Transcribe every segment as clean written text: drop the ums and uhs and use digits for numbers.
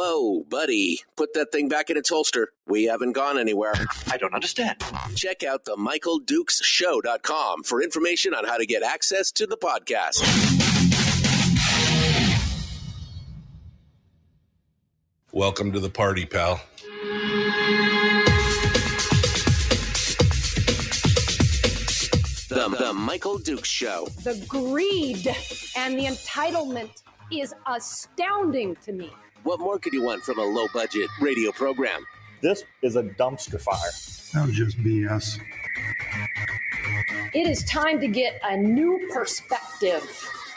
Whoa, buddy. Put that thing back in its holster. We haven't gone anywhere. I don't understand. Check out the MichaelDukesShow.com for information on how to get access to the podcast. Welcome to the party, pal. The Michael Dukes Show. The greed and the entitlement is astounding to me. What more could you want from a low-budget radio program? This is a dumpster fire. That was just BS. It is time to get a new perspective.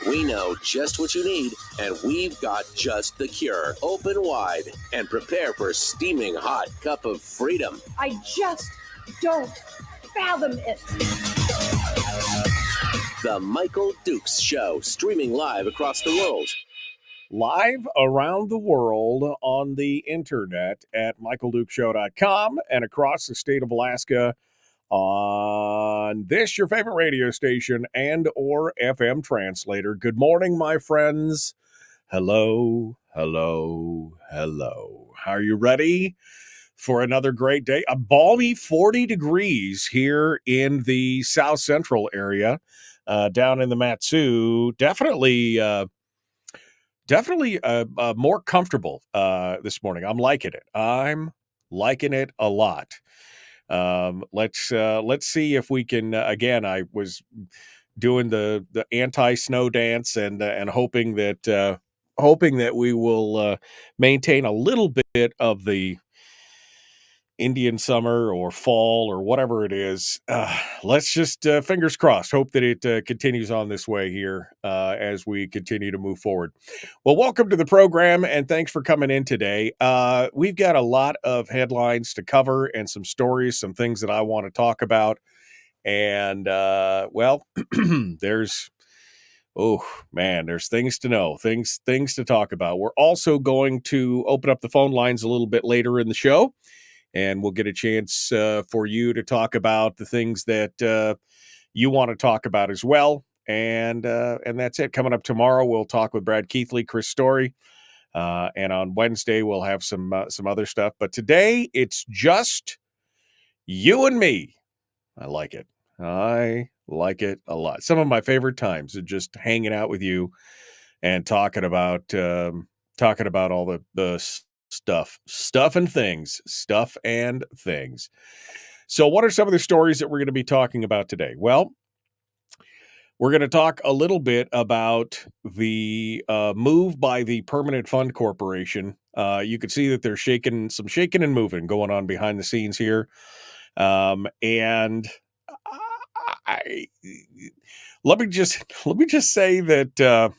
We know just what you need, and we've got just the cure. Open wide and prepare for a steaming hot cup of freedom. I just don't fathom it. The Michael Dukes Show, streaming live across the world. Live around the world on the internet at michaeldukeshow.com and across the state of Alaska on this, your favorite radio station and or FM translator. Good morning, my friends. Hello, hello, hello. Are you ready for another great day? A balmy 40 degrees here in the south central area, down in the Mat-Su. Definitely more comfortable this morning. I'm liking it. I'm liking it a lot. Let's see if we can. Again, I was doing the anti-snow dance and hoping that we will maintain a little bit of the Indian summer or fall or whatever it is. Let's just fingers crossed, hope that it continues on this way here as we continue to move forward. Well, welcome to the program and thanks for coming in today. We've got a lot of headlines to cover and some stories, some things that I want to talk about. And there's things to know, things to talk about. We're also going to open up the phone lines a little bit later in the show. And we'll get a chance for you to talk about the things that you want to talk about as well. And that's it. Coming up tomorrow, we'll talk with Brad Keithley, Chris Story. And on Wednesday, we'll have some other stuff. But today, it's just you and me. I like it. I like it a lot. Some of my favorite times are just hanging out with you and talking about all the stuff and things. So what are some of the stories that we're going to be talking about today? Well, we're going to talk a little bit about the move by the Permanent Fund Corporation. You can see that there's some shaking and moving going on behind the scenes here. And let me just say that,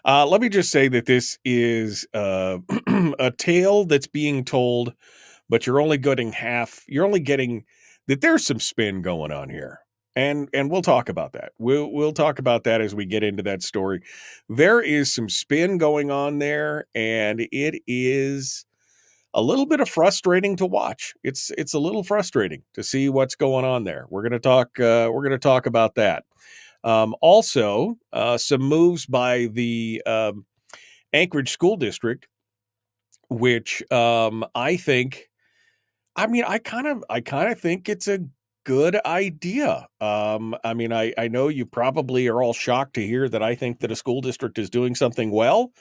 let me just say that this is a tale that's being told, but you're only getting half. You're only getting that there's some spin going on here, and we'll talk about that. We'll talk about that as we get into that story. There is some spin going on there, and it is a little bit of frustrating to watch. It's a little frustrating to see what's going on there. We're going to talk about that. Also, some moves by the Anchorage School District, which I kind of think it's a good idea. I know you probably are all shocked to hear that I think that a school district is doing something well,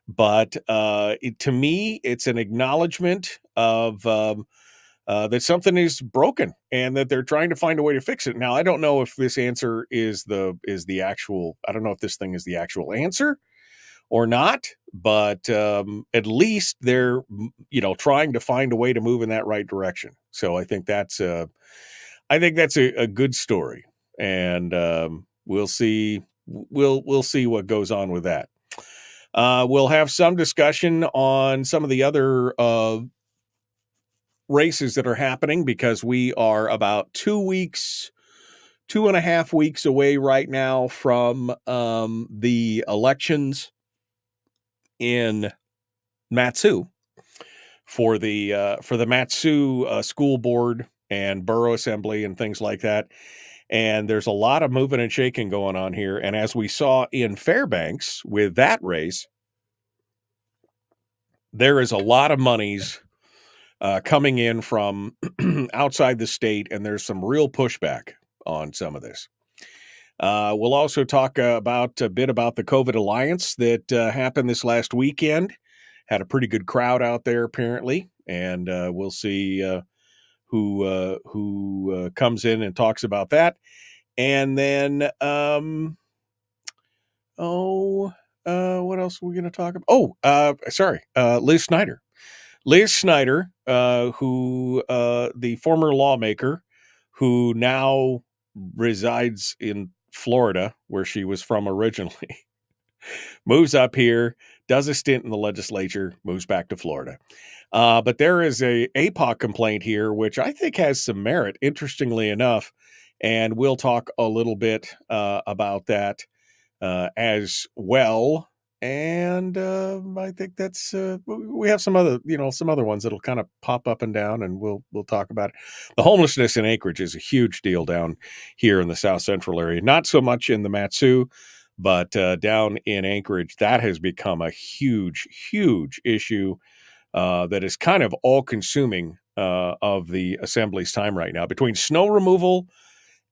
but to me, it's an acknowledgement of that something is broken and that they're trying to find a way to fix it. Now, I don't know if this answer is the actual, I don't know if this thing is the actual answer or not, but at least they're, trying to find a way to move in that right direction. So I think that's a good story, and we'll see what goes on with that. We'll have some discussion on some of the other races that are happening, because we are about 2.5 weeks away right now from the elections in Mat-Su for the Mat-Su school board and borough assembly and things like that. And there's a lot of moving and shaking going on here. And as we saw in Fairbanks with that race, there is a lot of monies coming in from outside the state, and there's some real pushback on some of this. We'll also talk about a bit about the COVID Alliance that happened this last weekend. Had a pretty good crowd out there, apparently, and we'll see who comes in and talks about that. And then, what else are we going to talk about? Liz Snyder. Liz Snyder, who the former lawmaker who now resides in Florida, where she was from originally, moves up here, does a stint in the legislature, moves back to Florida. But there is a APOC complaint here, which I think has some merit, interestingly enough, and we'll talk a little bit about that as well. And I think that's we have some other ones that'll kind of pop up and down, and we'll talk about it. The homelessness in Anchorage is a huge deal down here in the South Central area. Not so much in the Matsu, but down in Anchorage, that has become a huge, huge issue that is kind of all-consuming of the Assembly's time right now. Between snow removal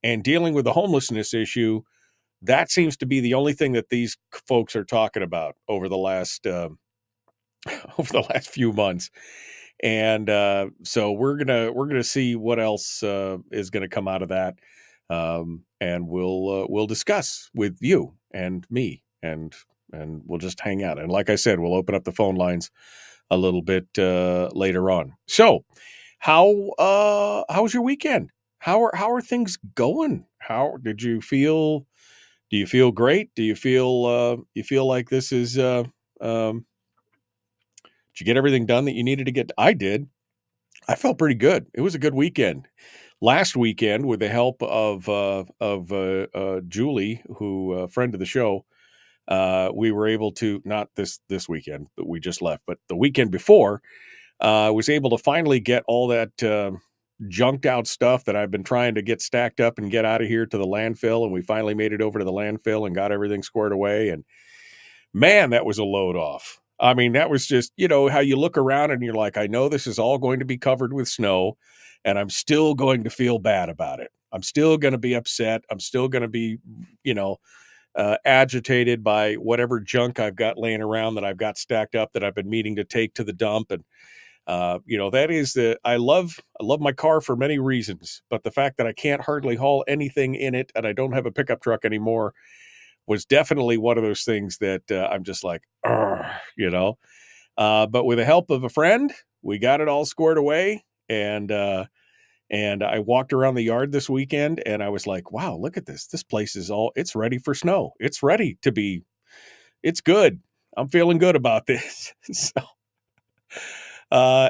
and dealing with the homelessness issue, that seems to be the only thing that these folks are talking about over the last few months. And so we're gonna see what else is gonna come out of that, and we'll discuss with you and me, and we'll just hang out. And like I said, we'll open up the phone lines a little bit later on. So, how was your weekend? How are things going? How did you feel? Do you feel great? Do you feel like this is did you get everything done that you needed to get? I did. I felt pretty good. It was a good weekend. Last weekend, with the help of Julie, who a friend of the show, we were able to, not this weekend, but we just left, but the weekend before, was able to finally get all that junked out stuff that I've been trying to get stacked up and get out of here to the landfill. And we finally made it over to the landfill and got everything squared away. And man, that was a load off. I mean, that was just, how you look around and you're like, I know this is all going to be covered with snow, and I'm still going to feel bad about it. I'm still going to be upset. I'm still going to be, agitated by whatever junk I've got laying around that I've got stacked up that I've been meaning to take to the dump. And that is I love my car for many reasons, but the fact that I can't hardly haul anything in it and I don't have a pickup truck anymore was definitely one of those things that I'm just like, but with the help of a friend, we got it all squared away. And I walked around the yard this weekend and I was like, wow, look at this. This place it's ready for snow. It's ready to be, it's good. I'm feeling good about this. So,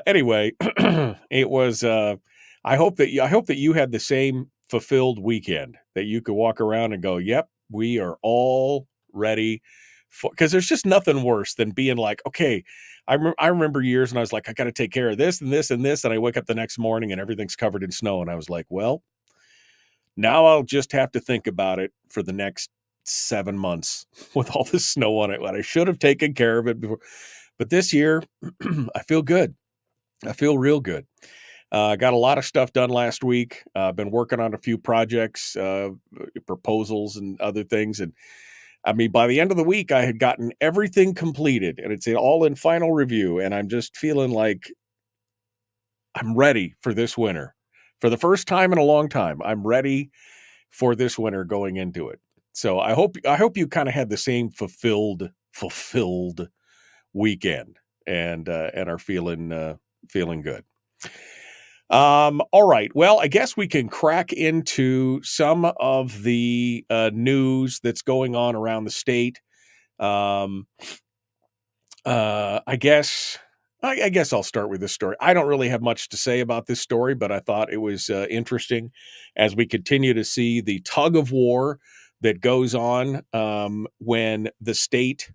anyway, it was, I hope that you had the same fulfilled weekend, that you could walk around and go, yep, we are all ready because there's just nothing worse than being like, okay, I remember years and I was like, I got to take care of this and this and this. And I wake up the next morning and everything's covered in snow. And I was like, well, now I'll just have to think about it for the next 7 months with all this snow on it. When I should have taken care of it before. But this year, I feel good. I feel real good. Got a lot of stuff done last week. Been working on a few projects, proposals and other things. And I mean, by the end of the week, I had gotten everything completed and it's all in final review. And I'm just feeling like I'm ready for this winter. For the first time in a long time, I'm ready for this winter going into it. So I hope you kind of had the same fulfilled weekend and are feeling good. All right. Well, I guess we can crack into some of the news that's going on around the state. I guess I'll start with this story. I don't really have much to say about this story, but I thought it was interesting as we continue to see the tug of war that goes on when the state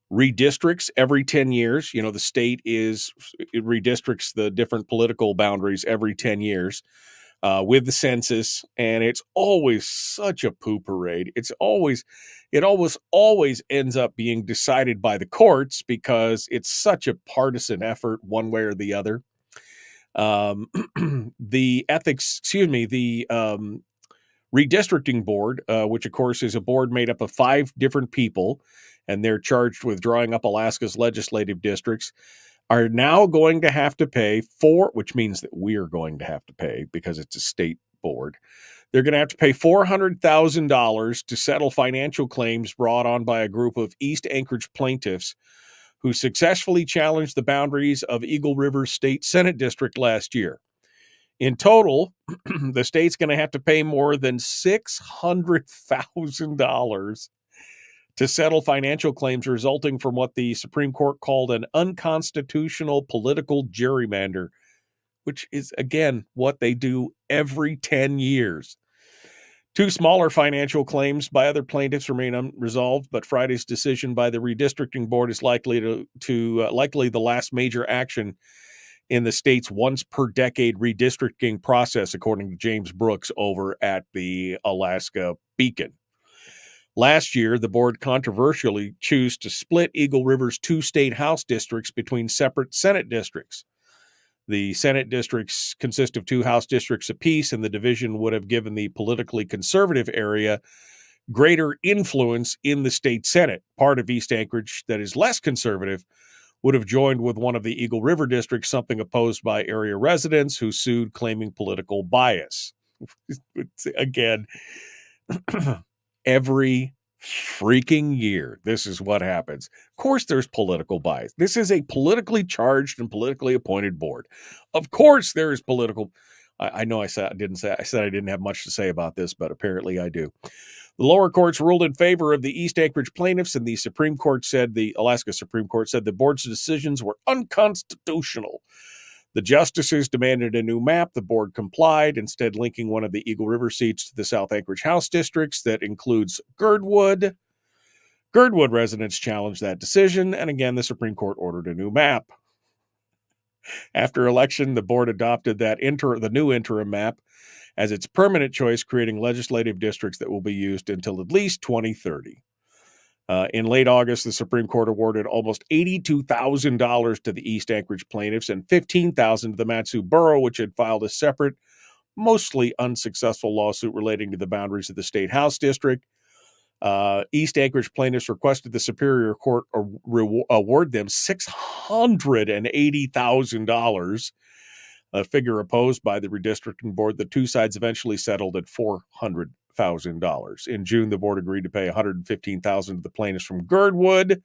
redistricts every 10 years. The state redistricts the different political boundaries every 10 years. with the census, and it's always such a poo parade. It almost always ends up being decided by the courts because it's such a partisan effort one way or the other. The redistricting board, which of course is a board made up of 5 different people, and they're charged with drawing up Alaska's legislative districts, are now going to have to pay which means that we are going to have to pay because it's a state board. They're going to have to pay $400,000 to settle financial claims brought on by a group of East Anchorage plaintiffs who successfully challenged the boundaries of Eagle River State Senate District last year. In total, the state's going to have to pay more than $600,000 to settle financial claims resulting from what the Supreme Court called an unconstitutional political gerrymander, which is, again, what they do every 10 years. 2 smaller financial claims by other plaintiffs remain unresolved, but Friday's decision by the redistricting board is likely the last major action in the state's once-per-decade redistricting process, according to James Brooks over at the Alaska Beacon. Last year, the board controversially chose to split Eagle River's 2 state House districts between separate Senate districts. The Senate districts consist of 2 House districts apiece, and the division would have given the politically conservative area greater influence in the state Senate. Part of East Anchorage that is less conservative would have joined with one of the Eagle River districts, something opposed by area residents who sued, claiming political bias. Again, every freaking year, this is what happens. Of course, there's political bias. This is a politically charged and politically appointed board. Of course, there is political. I know I said I didn't have much to say about this, but apparently I do. The lower courts ruled in favor of the East Anchorage plaintiffs, and the Alaska Supreme Court said the board's decisions were unconstitutional. The justices demanded a new map. The board complied, instead linking one of the Eagle River seats to the South Anchorage House districts that includes Girdwood. Girdwood residents challenged that decision, and again, the Supreme Court ordered a new map. After election, the board adopted the new interim map as its permanent choice, creating legislative districts that will be used until at least 2030. In late August, the Supreme Court awarded almost $82,000 to the East Anchorage plaintiffs and $15,000 to the Matsu Borough, which had filed a separate, mostly unsuccessful lawsuit relating to the boundaries of the State House District. East Anchorage plaintiffs requested the Superior Court award them $680,000, a figure opposed by the redistricting board. The 2 sides eventually settled at $400,000. In June, the board agreed to pay $115,000 to the plaintiffs from Girdwood.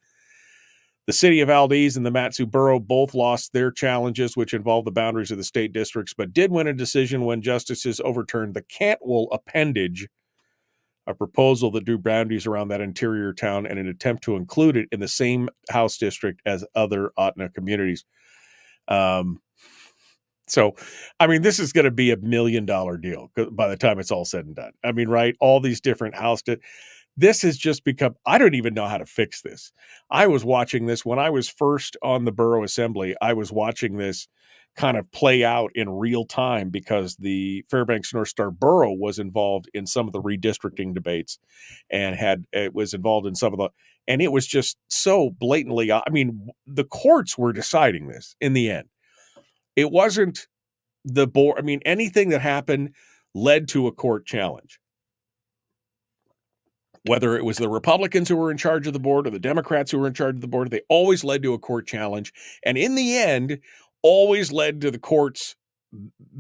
The city of Valdez and the Matsu Borough both lost their challenges, which involved the boundaries of the state districts, but did win a decision when justices overturned the Cantwell appendage, a proposal that drew boundaries around that interior town in an attempt to include it in the same house district as other Otna communities. So, I mean, this is going to be $1 million deal by the time it's all said and done. I mean, right? All these different this has just become, I don't even know how to fix this. I was watching this when I was first on the borough assembly. I was watching this kind of play out in real time because the Fairbanks North Star Borough was involved in some of the redistricting debates and it was involved in some of and it was just so blatantly, I mean, the courts were deciding this in the end. It wasn't the board. I mean, anything that happened led to a court challenge. Whether it was the Republicans who were in charge of the board or the Democrats who were in charge of the board, they always led to a court challenge. And in the end, always led to the courts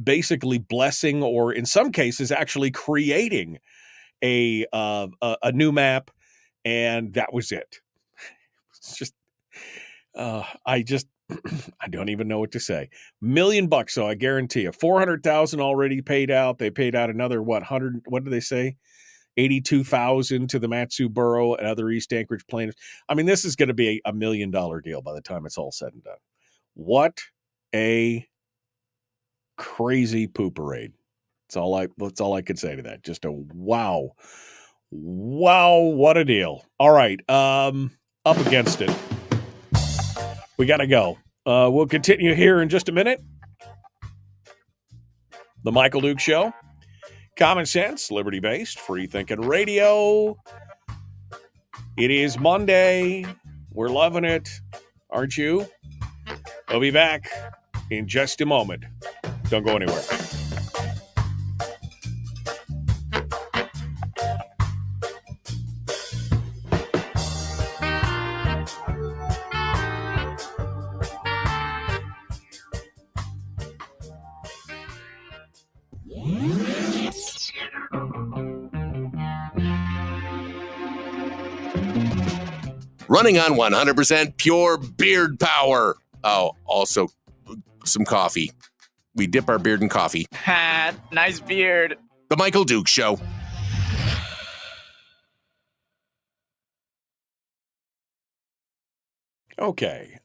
basically blessing, or in some cases, actually creating a new map. And that was it. It's just, I don't even know what to say. $1 million, so I guarantee you. $400,000 already paid out. They paid out another, 100, what did they say? $82,000 to the Matsu Borough and other East Anchorage plaintiffs. I mean, this is going to be $1 million deal by the time it's all said and done. What a crazy poo parade. That's all I could say to that. Just a wow. Wow, what a deal. All right. Up against it. We got to go. We'll continue here in just a minute. The Michael Duke Show. Common sense, liberty-based, free-thinking radio. It is Monday. We're loving it. Aren't you? We'll be back in just a moment. Don't go anywhere. Running on 100% pure beard power. Oh, also some coffee. We dip our beard in coffee. Ha, nice beard. The Michael Duke Show. Okay.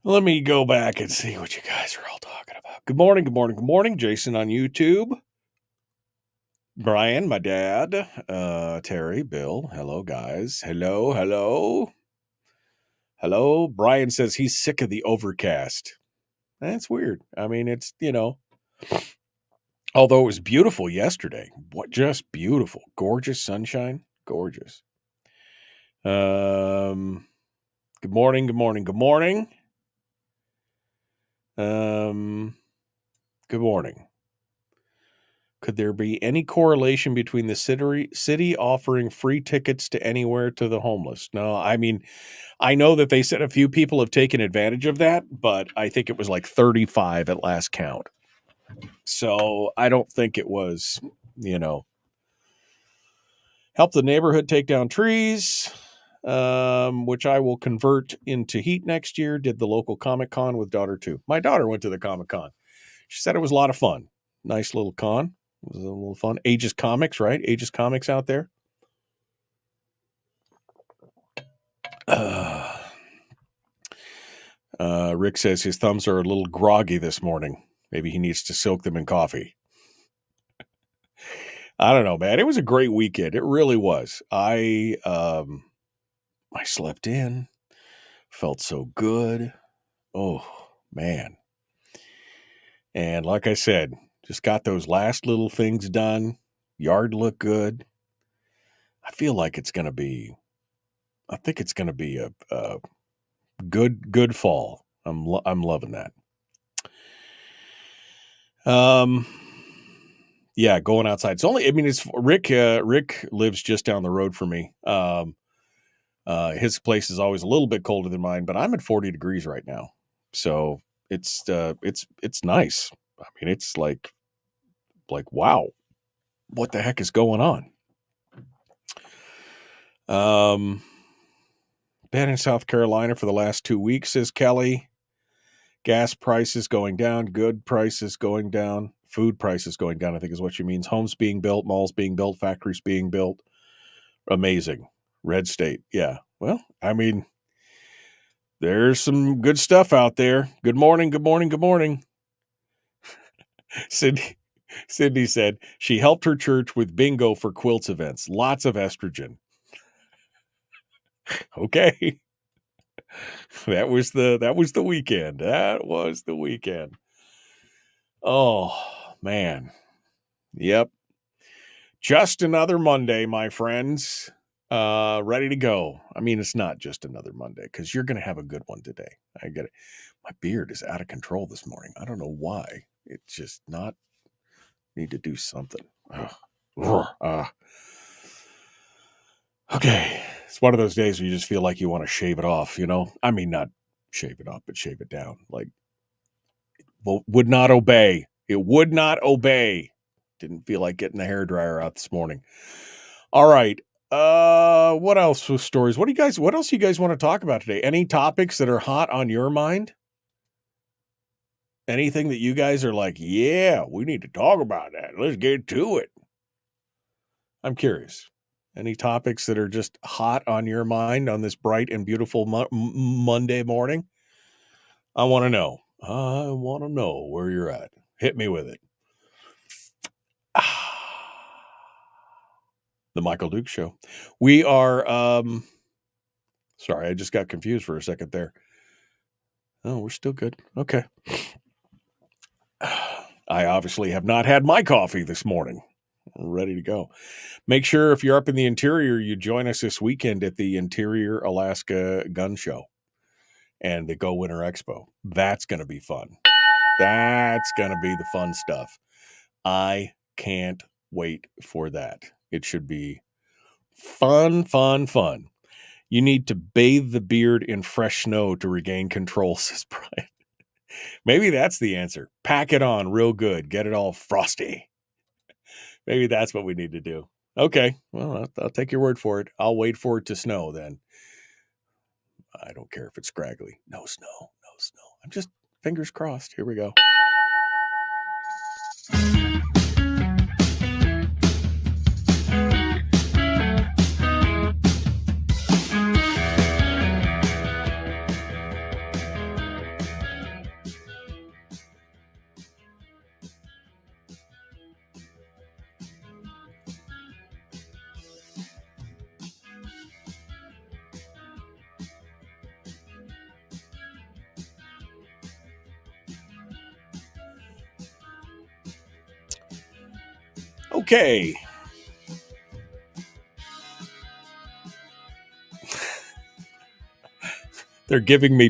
Let me go back and see what you guys are all talking about. Good morning, good morning, good morning. Jason on YouTube. Brian, my dad. Terry, Bill. Hello, guys. Hello, hello. Hello. Brian says he's sick of the overcast. That's weird. I mean, it's, although it was beautiful yesterday. What, just beautiful. Gorgeous sunshine. Gorgeous. Good morning, good morning, good morning. Good morning. Could there be any correlation between the city offering free tickets to anywhere to the homeless? No, I mean, I know that they said a few people have taken advantage of that, but I think it was like 35 at last count. So I don't think it was, help the neighborhood take down trees, which I will convert into heat next year. Did the local Comic-Con with daughter too. My daughter went to the Comic-Con. She said it was a lot of fun. Nice little con. It was a little fun. Aegis Comics, right? Aegis Comics out there. Rick says his thumbs are a little groggy this morning. Maybe he needs to soak them in coffee. I don't know, man. It was a great weekend. It really was. I slept in. Felt so good. Oh, man. And like I said, just got those last little things done. Yard looked good. I feel like I think it's going to be a good fall. I'm loving that. Yeah, going outside. It's Rick. Rick lives just down the road from me. His place is always a little bit colder than mine, but I'm at 40 degrees right now. So it's nice. I mean, it's like, wow, what the heck is going on? Been in South Carolina for the last 2 weeks, says Kelly. Gas prices going down, good prices going down, food prices going down, I think is what she means. Homes being built, malls being built, factories being built. Amazing. Red state. Yeah. Well, I mean, there's some good stuff out there. Good morning, good morning, good morning. Sydney said she helped her church with bingo for quilts events. Lots of estrogen. Okay. That was the weekend. That was the weekend. Oh, man. Yep. Just another Monday, my friends. Ready to go. I mean, it's not just another Monday because you're going to have a good one today. I get it. My beard is out of control this morning. I don't know why. It's just not. Need to do something. Okay. It's one of those days where you just feel like you want to shave it off, I mean, not shave it off, but shave it down. Like, would not obey. It would not obey. Didn't feel like getting the hairdryer out this morning. All right. What else with stories? What else do you guys want to talk about today? Any topics that are hot on your mind? Anything that you guys are like, yeah, we need to talk about that. Let's get to it. I'm curious. Any topics that are just hot on your mind on this bright and beautiful Monday morning? I want to know. I want to know where you're at. Hit me with it. The Michael Duke Show. We are, sorry, I just got confused for a second there. Oh, we're still good. Okay. I obviously have not had my coffee this morning. Ready to go. Make sure if you're up in the interior, you join us this weekend at the Interior Alaska Gun Show and the Go Winter Expo. That's going to be fun. That's going to be the fun stuff. I can't wait for that. It should be fun, fun, fun. You need to bathe the beard in fresh snow to regain control, says Brian. Maybe that's the answer. Pack it on real good. Get it all frosty. Maybe that's what we need to do. Okay. Well, I'll take your word for it. I'll wait for it to snow then. I don't care if it's scraggly. No snow. No snow. I'm just fingers crossed. Here we go. Okay. They're giving me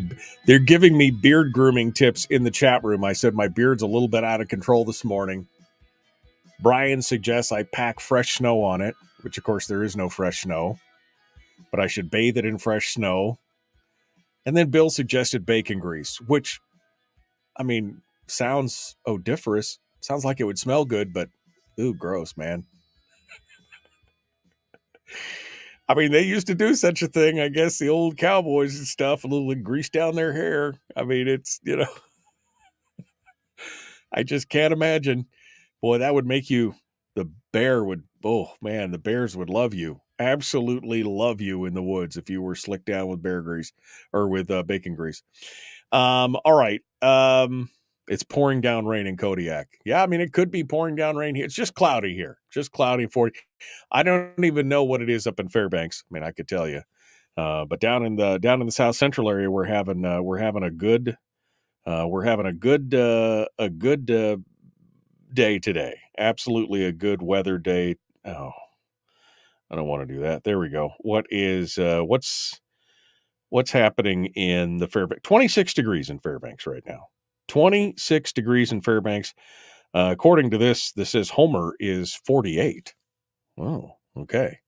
beard grooming tips in the chat room. I said my beard's a little bit out of control this morning. Brian suggests I pack fresh snow on it, which of course there is no fresh snow, but I should bathe it in fresh snow. And then Bill suggested bacon grease, which, I mean, sounds odoriferous. Sounds like it would smell good, but ooh, gross, man. I mean, they used to do such a thing. I guess the old cowboys and stuff, a little grease down their hair. I mean, it's, I just can't imagine. Boy, that would make you, the bears would love you. Absolutely love you in the woods if you were slicked down with bear grease or with bacon grease. All right. It's pouring down rain in Kodiak. Yeah, I mean, it could be pouring down rain here. It's just cloudy here. Just cloudy for you. I don't even know what it is up in Fairbanks. I mean, I could tell you. But down in the South Central area, we're having a good day today. Absolutely a good weather day. Oh, I don't want to do that. There we go. What's happening in the Fairbanks? 26 degrees in Fairbanks right now. 26 degrees in Fairbanks. According to this says Homer is 48. Oh, okay.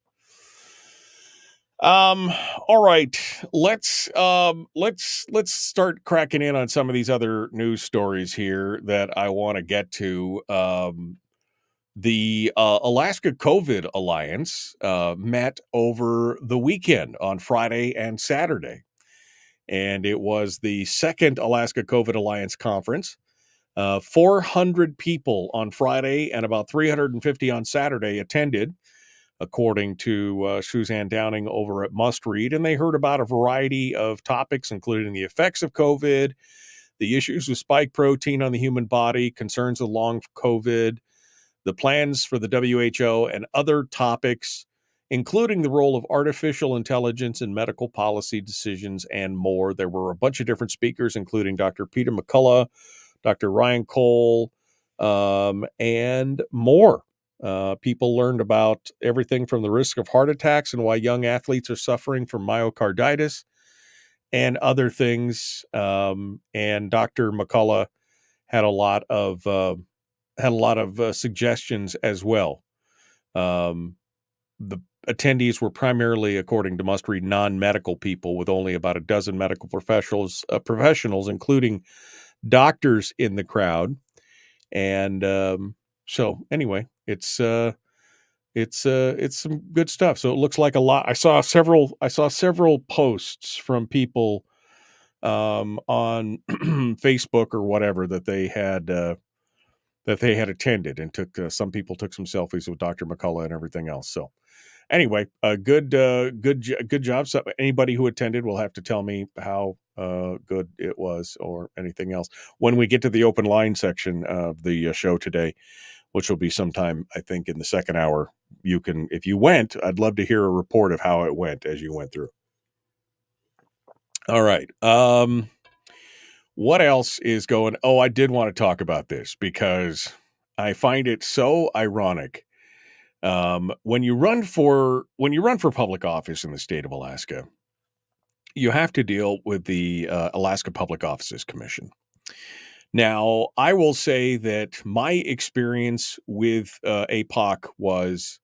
All right. Let's start cracking in on some of these other news stories here that I want to get to. The Alaska COVID Alliance met over the weekend on Friday and Saturday. And it was the second Alaska COVID Alliance conference. 400 people on Friday and about 350 on Saturday attended, according to Suzanne Downing over at Must Read. And they heard about a variety of topics, including the effects of COVID, the issues with spike protein on the human body, concerns with long COVID, the plans for the WHO, and other topics, including the role of artificial intelligence in medical policy decisions and more. There were a bunch of different speakers, including Dr. Peter McCullough, Dr. Ryan Cole, and more. People learned about everything from the risk of heart attacks and why young athletes are suffering from myocarditis and other things. And Dr. McCullough had a lot of suggestions as well. The attendees were primarily, according to Must Read, non-medical people, with only about a dozen medical professionals, including doctors, in the crowd. And so anyway, it's some good stuff. So it looks like a lot. I saw several posts from people on Facebook or whatever that they had attended, and some people took some selfies with Dr. McCullough and everything else. So anyway, good job. So anybody who attended will have to tell me how good it was or anything else when we get to the open line section of the show today, which will be sometime, I think, in the second hour. You can, if you went, I'd love to hear a report of how it went as you went through. All right. What else is going? Oh, I did want to talk about this because I find it so ironic. When you run for public office in the state of Alaska, you have to deal with the Alaska Public Offices Commission. Now, I will say that my experience with APOC was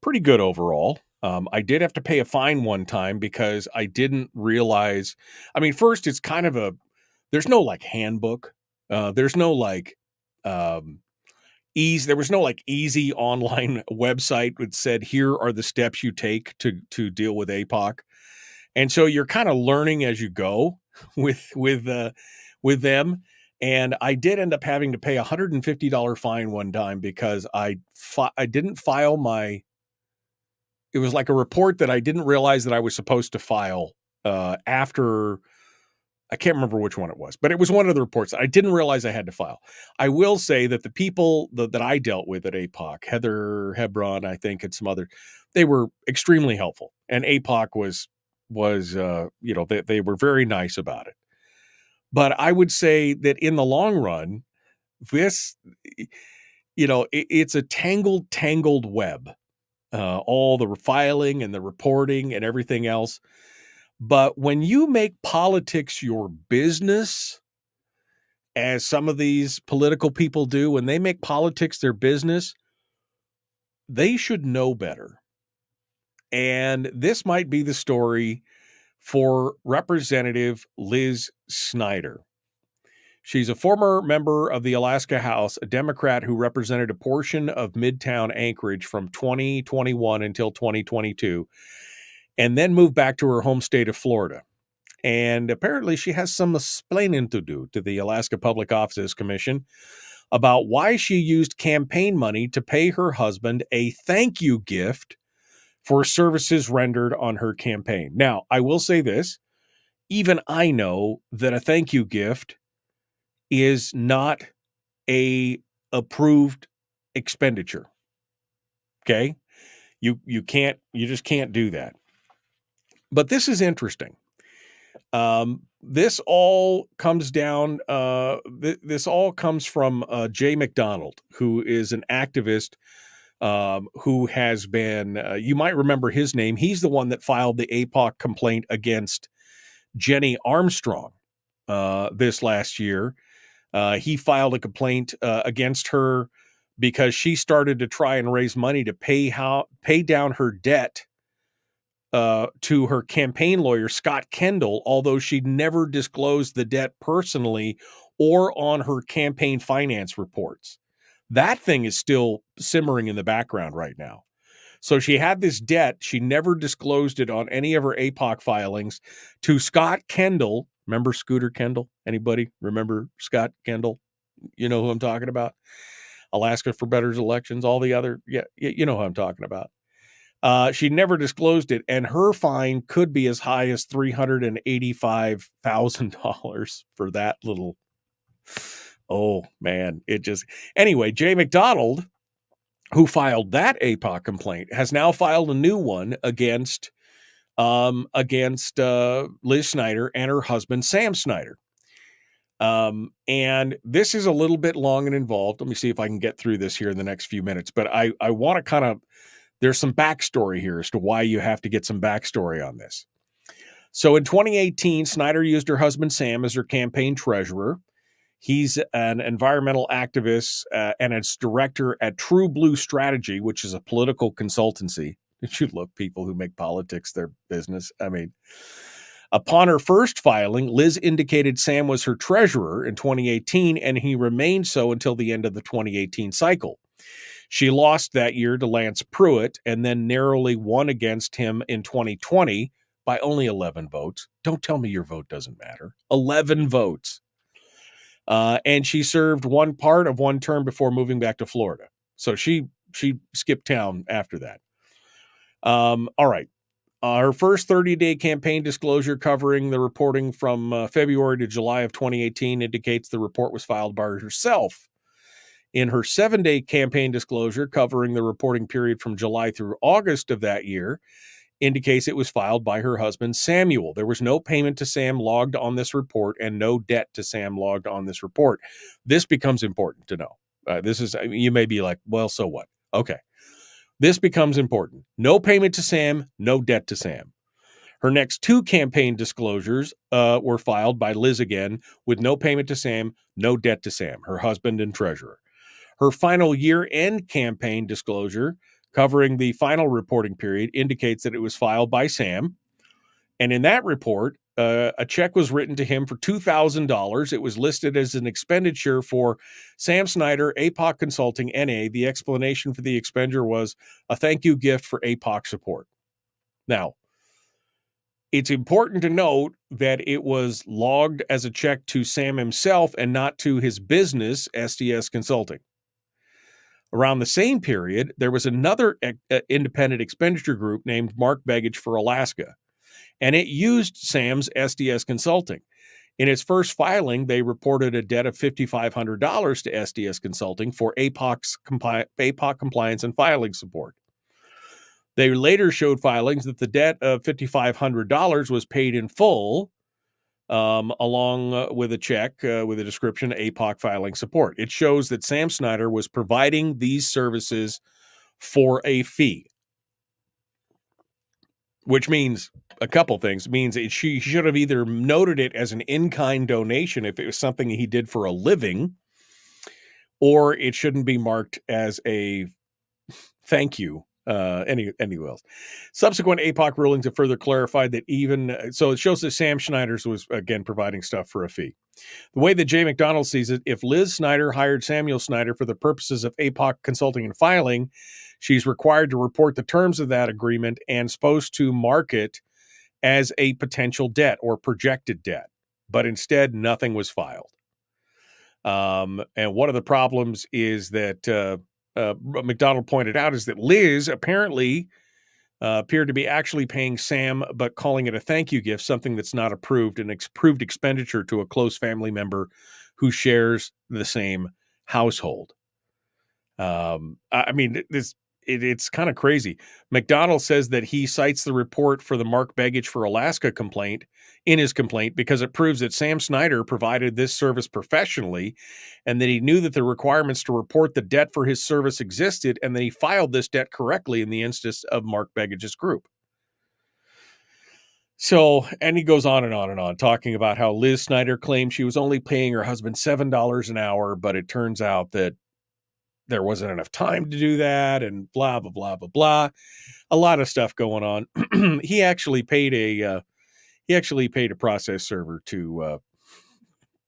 pretty good overall. I did have to pay a fine one time because I didn't realize. I mean, first, it's kind of there's no like handbook. There's no like there was no like easy online website that said, here are the steps you take to deal with APOC. And so you're kind of learning as you go with them. And I did end up having to pay $150 fine one time because I didn't file it was like a report that I didn't realize that I was supposed to file after. I can't remember which one it was, but it was one of the reports that I didn't realize I had to file. I will say that the people that I dealt with at APOC, Heather Hebron, I think, and some other, they were extremely helpful. And APOC was they were very nice about it. But I would say that in the long run, this, it's a tangled web. All the filing and the reporting and everything else. But when you make politics your business, as some of these political people do, when they make politics their business, they should know better. And this might be the story for Representative Liz Snyder. She's a former member of the Alaska House, a Democrat who represented a portion of Midtown Anchorage from 2021 until 2022, and then moved back to her home state of Florida. And apparently she has some explaining to do to the Alaska Public Offices Commission about why she used campaign money to pay her husband a thank you gift for services rendered on her campaign. Now, I will say this, even I know that a thank you gift is not a approved expenditure. Okay? You just can't do that. But this is interesting. This all comes down. This all comes from Jay McDonald, who is an activist who has been. You might remember his name. He's the one that filed the APOC complaint against Jenny Armstrong this last year. He filed a complaint against her because she started to try and raise money to pay down her debt to her campaign lawyer, Scott Kendall, although she never disclosed the debt personally or on her campaign finance reports. That thing is still simmering in the background right now. So she had this debt. She never disclosed it on any of her APOC filings to Scott Kendall. Remember Scooter Kendall? Anybody remember Scott Kendall? You know who I'm talking about? Alaska for Better's elections, all the other. Yeah, you know who I'm talking about. She never disclosed it, and her fine could be as high as $385,000 for that little. Oh, man. Anyway, Jay McDonald, who filed that APOC complaint, has now filed a new one against Liz Snyder and her husband, Sam Snyder. And this is a little bit long and involved. Let me see if I can get through this here in the next few minutes, but I want to kind of, there's some backstory here as to why you have to get some backstory on this. So in 2018, Snyder used her husband, Sam, as her campaign treasurer. He's an environmental activist and it's director at True Blue Strategy, which is a political consultancy. Did you look, people who make politics their business? I mean, upon her first filing, Liz indicated Sam was her treasurer in 2018, and he remained so until the end of the 2018 cycle. She lost that year to Lance Pruitt and then narrowly won against him in 2020 by only 11 votes. Don't tell me your vote doesn't matter. 11 votes. And she served one part of one term before moving back to Florida. So she skipped town after that. All right. Her first 30-day campaign disclosure covering the reporting from February to July of 2018 indicates the report was filed by herself. In her 7-day campaign disclosure covering the reporting period from July through August of that year, indicates it was filed by her husband, Samuel. There was no payment to Sam logged on this report and no debt to Sam logged on this report. This becomes important to know. You may be like, well, so what? Okay. This becomes important. No payment to Sam, no debt to Sam. Her next two campaign disclosures were filed by Liz again, with no payment to Sam, no debt to Sam, her husband and treasurer. Her final year-end campaign disclosure, covering the final reporting period, indicates that it was filed by Sam. And in that report, a check was written to him for $2,000. It was listed as an expenditure for Sam Snyder, APOC Consulting, NA. The explanation for the expenditure was a thank you gift for APOC support. Now, it's important to note that it was logged as a check to Sam himself and not to his business, SDS Consulting. Around the same period, there was another independent expenditure group named Mark Begich for Alaska, and it used Sam's SDS Consulting. In its first filing, they reported a debt of $5,500 to SDS Consulting for APOC compliance and filing support. They later showed filings that the debt of $5,500 was paid in full, along with a check with a description APOC filing support. It shows that Sam Snyder was providing these services for a fee, which means a couple things. It means that she should have either noted it as an in-kind donation if it was something he did for a living, or it shouldn't be marked as a thank you. Anyway, subsequent APOC rulings have further clarified that so it shows that Sam Snyder's was again providing stuff for a fee. The way that Jay McDonald sees it, if Liz Snyder hired Samuel Snyder for the purposes of APOC consulting and filing, she's required to report the terms of that agreement and supposed to mark it as a potential debt or projected debt. But instead, nothing was filed. And one of the problems is that McDonald pointed out is that Liz apparently appeared to be actually paying Sam, but calling it a thank you gift, something that's not approved, an approved expenditure to a close family member who shares the same household. It's kind of crazy. McDonald says that he cites the report for the Mark Begich for Alaska complaint in his complaint because it proves that Sam Snyder provided this service professionally and that he knew that the requirements to report the debt for his service existed and that he filed this debt correctly in the instance of Mark Begich's group. So, and he goes on and on and on, talking about how Liz Snyder claimed she was only paying her husband $7 an hour, but it turns out that there wasn't enough time to do that and blah, blah, blah, blah, blah. A lot of stuff going on. He actually paid a process server to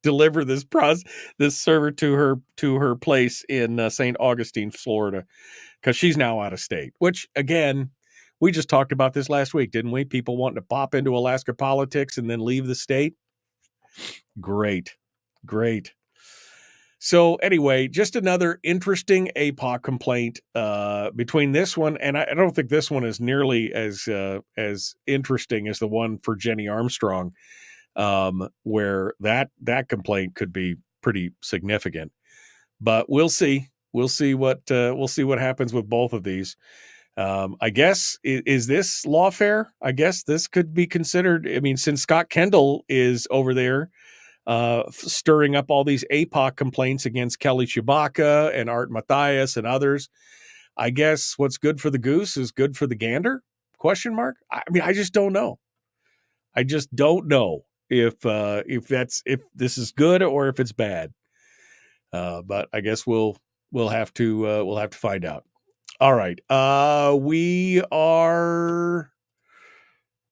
deliver this server to her place in St. Augustine, Florida, because she's now out of state, which again, we just talked about this last week, didn't we? People wanting to pop into Alaska politics and then leave the state. Great. So anyway, just another interesting APOC complaint between this one, and I don't think this one is nearly as interesting as the one for Jenny Armstrong, where that complaint could be pretty significant. But we'll see. We'll see what happens with both of these. I guess is this lawfare? I guess this could be considered. I mean, since Scott Kendall is over there. Stirring up all these APOC complaints against Kelly Chewbacca and Art Mathias and others. I guess what's good for the goose is good for the gander? ? I mean, I just don't know. I just don't know if this is good or if it's bad. But I guess we'll have to find out. All right. We are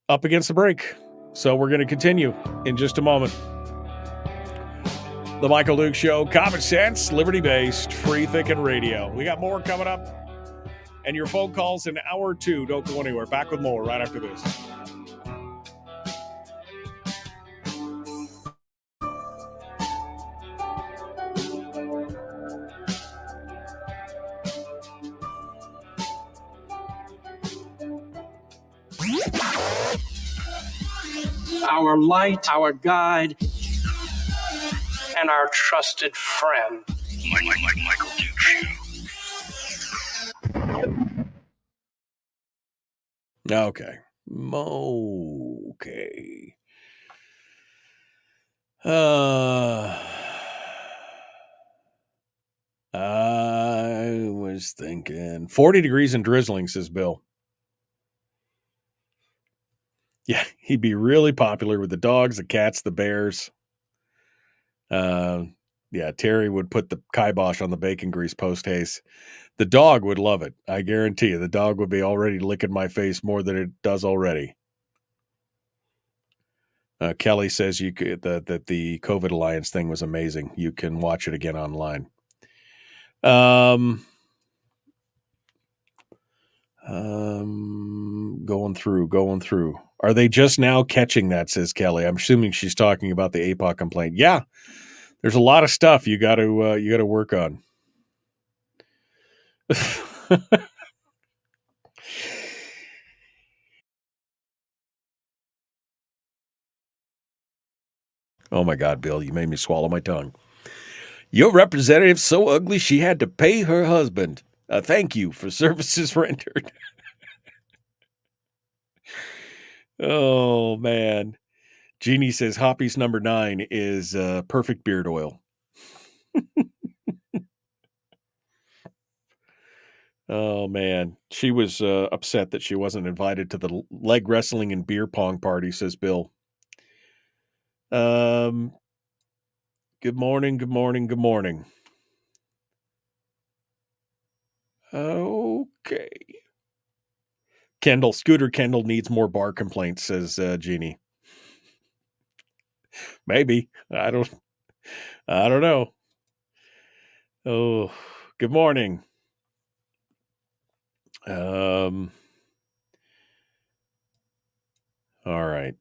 up against the break, so we're going to continue in just a moment. The Michael Duke Show, common sense, liberty-based, free-thinking radio. We got more coming up, and your phone calls in hour 2. Don't go anywhere. Back with more right after this. Our light, our guide, and our trusted friend. Michael Duke Show. Okay. Okay. I was thinking 40 degrees and drizzling, says Bill. Yeah, he'd be really popular with the dogs, the cats, the bears. Yeah, Terry would put the kibosh on the bacon grease post haste. The dog would love it. I guarantee you. The dog would be already licking my face more than it does already. Kelly says you could, that the COVID Alliance thing was amazing. You can watch it again online. Going through. Are they just now catching that, says Kelly? I'm assuming she's talking about the APOC complaint. Yeah. There's a lot of stuff you got to work on. Oh my God, Bill, you made me swallow my tongue. Your representative's so ugly she had to pay her husband. Thank you for services rendered. Oh man. Jeannie says Hoppy's number 9 is perfect beard oil. Oh man, she was upset that she wasn't invited to the leg wrestling and beer pong party, says Bill. Good morning. Okay. Scooter Kendall needs more bar complaints, says Jeannie. Maybe. I don't know. Oh, good morning. All right.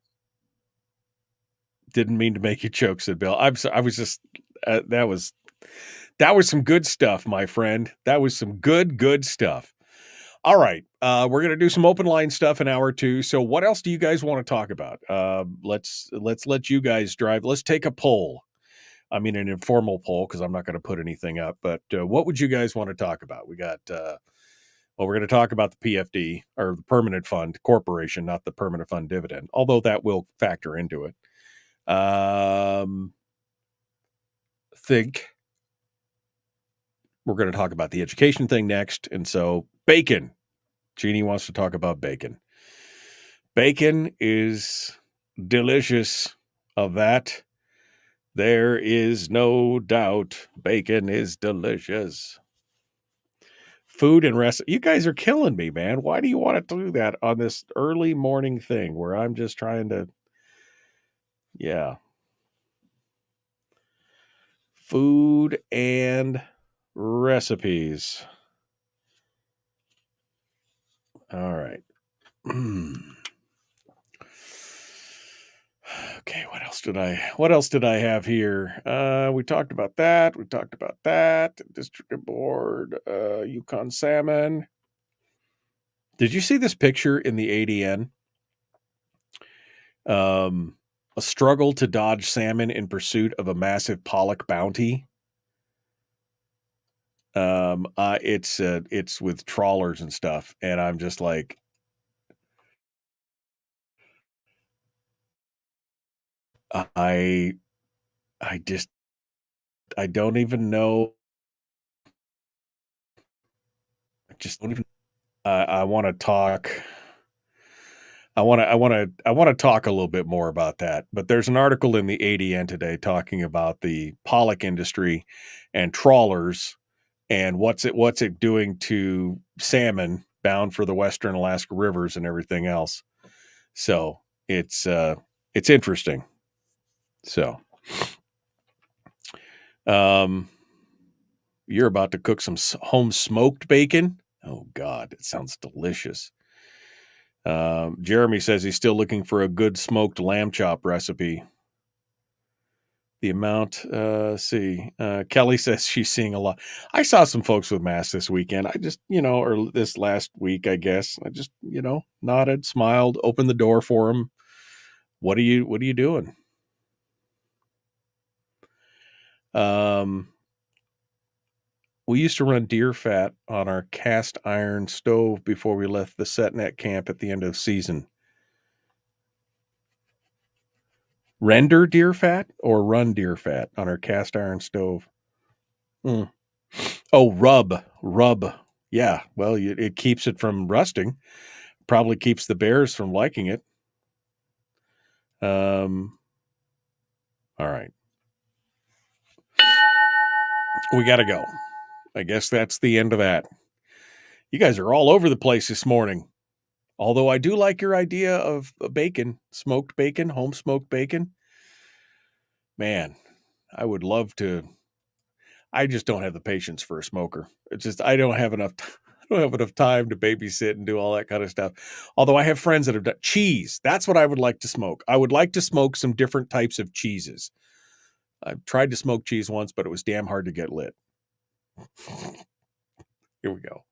Didn't mean to make you choke, said Bill. I was just that was some good stuff, my friend. That was some good stuff. All right. We're going to do some open line stuff in hour 2. So what else do you guys want to talk about? Let's let you guys drive. Let's take a poll. I mean, an informal poll, because I'm not going to put anything up. But what would you guys want to talk about? We got, we're going to talk about the PFD, or the Permanent Fund Corporation, not the Permanent Fund Dividend, although that will factor into it. Think we're going to talk about the education thing next. And so bacon. Jeannie wants to talk about bacon. Bacon is delicious. Of that, there is no doubt. Bacon is delicious. Food and rest. You guys are killing me, man. Why do you want to do that on this early morning thing where I'm just trying to, yeah. Food and recipes. All right. Okay, what else did I have here? We talked about that. District board, Yukon salmon. Did you see this picture in the ADN? A struggle to dodge salmon in pursuit of a massive pollock bounty. It's with trawlers and stuff, and I'm just like, I don't even know. I just don't even. I want to talk. I want to talk a little bit more about that. But there's an article in the ADN today talking about the pollock industry and trawlers and what's it doing to salmon bound for the Western Alaska rivers and everything else. So it's interesting. So, you're about to cook some home smoked bacon. Oh God, it sounds delicious. Jeremy says he's still looking for a good smoked lamb chop recipe. The amount, Kelly says she's seeing a lot. I saw some folks with masks this weekend. I just, or this last week, I guess. I just, nodded, smiled, opened the door for them. What are you doing? We used to run deer fat on our cast iron stove before we left the setnet camp at the end of season. Render deer fat or run deer fat on our cast iron stove? Oh, rub. Yeah, well, it keeps it from rusting. Probably keeps the bears from liking it. All right. We got to go. I guess that's the end of that. You guys are all over the place this morning. Although I do like your idea of bacon, smoked bacon, home smoked bacon. Man, I would love to. I just don't have the patience for a smoker. It's just I don't have enough time to babysit and do all that kind of stuff. Although I have friends that have done cheese. That's what I would like to smoke. I would like to smoke some different types of cheeses. I've tried to smoke cheese once, but it was damn hard to get lit. Here we go.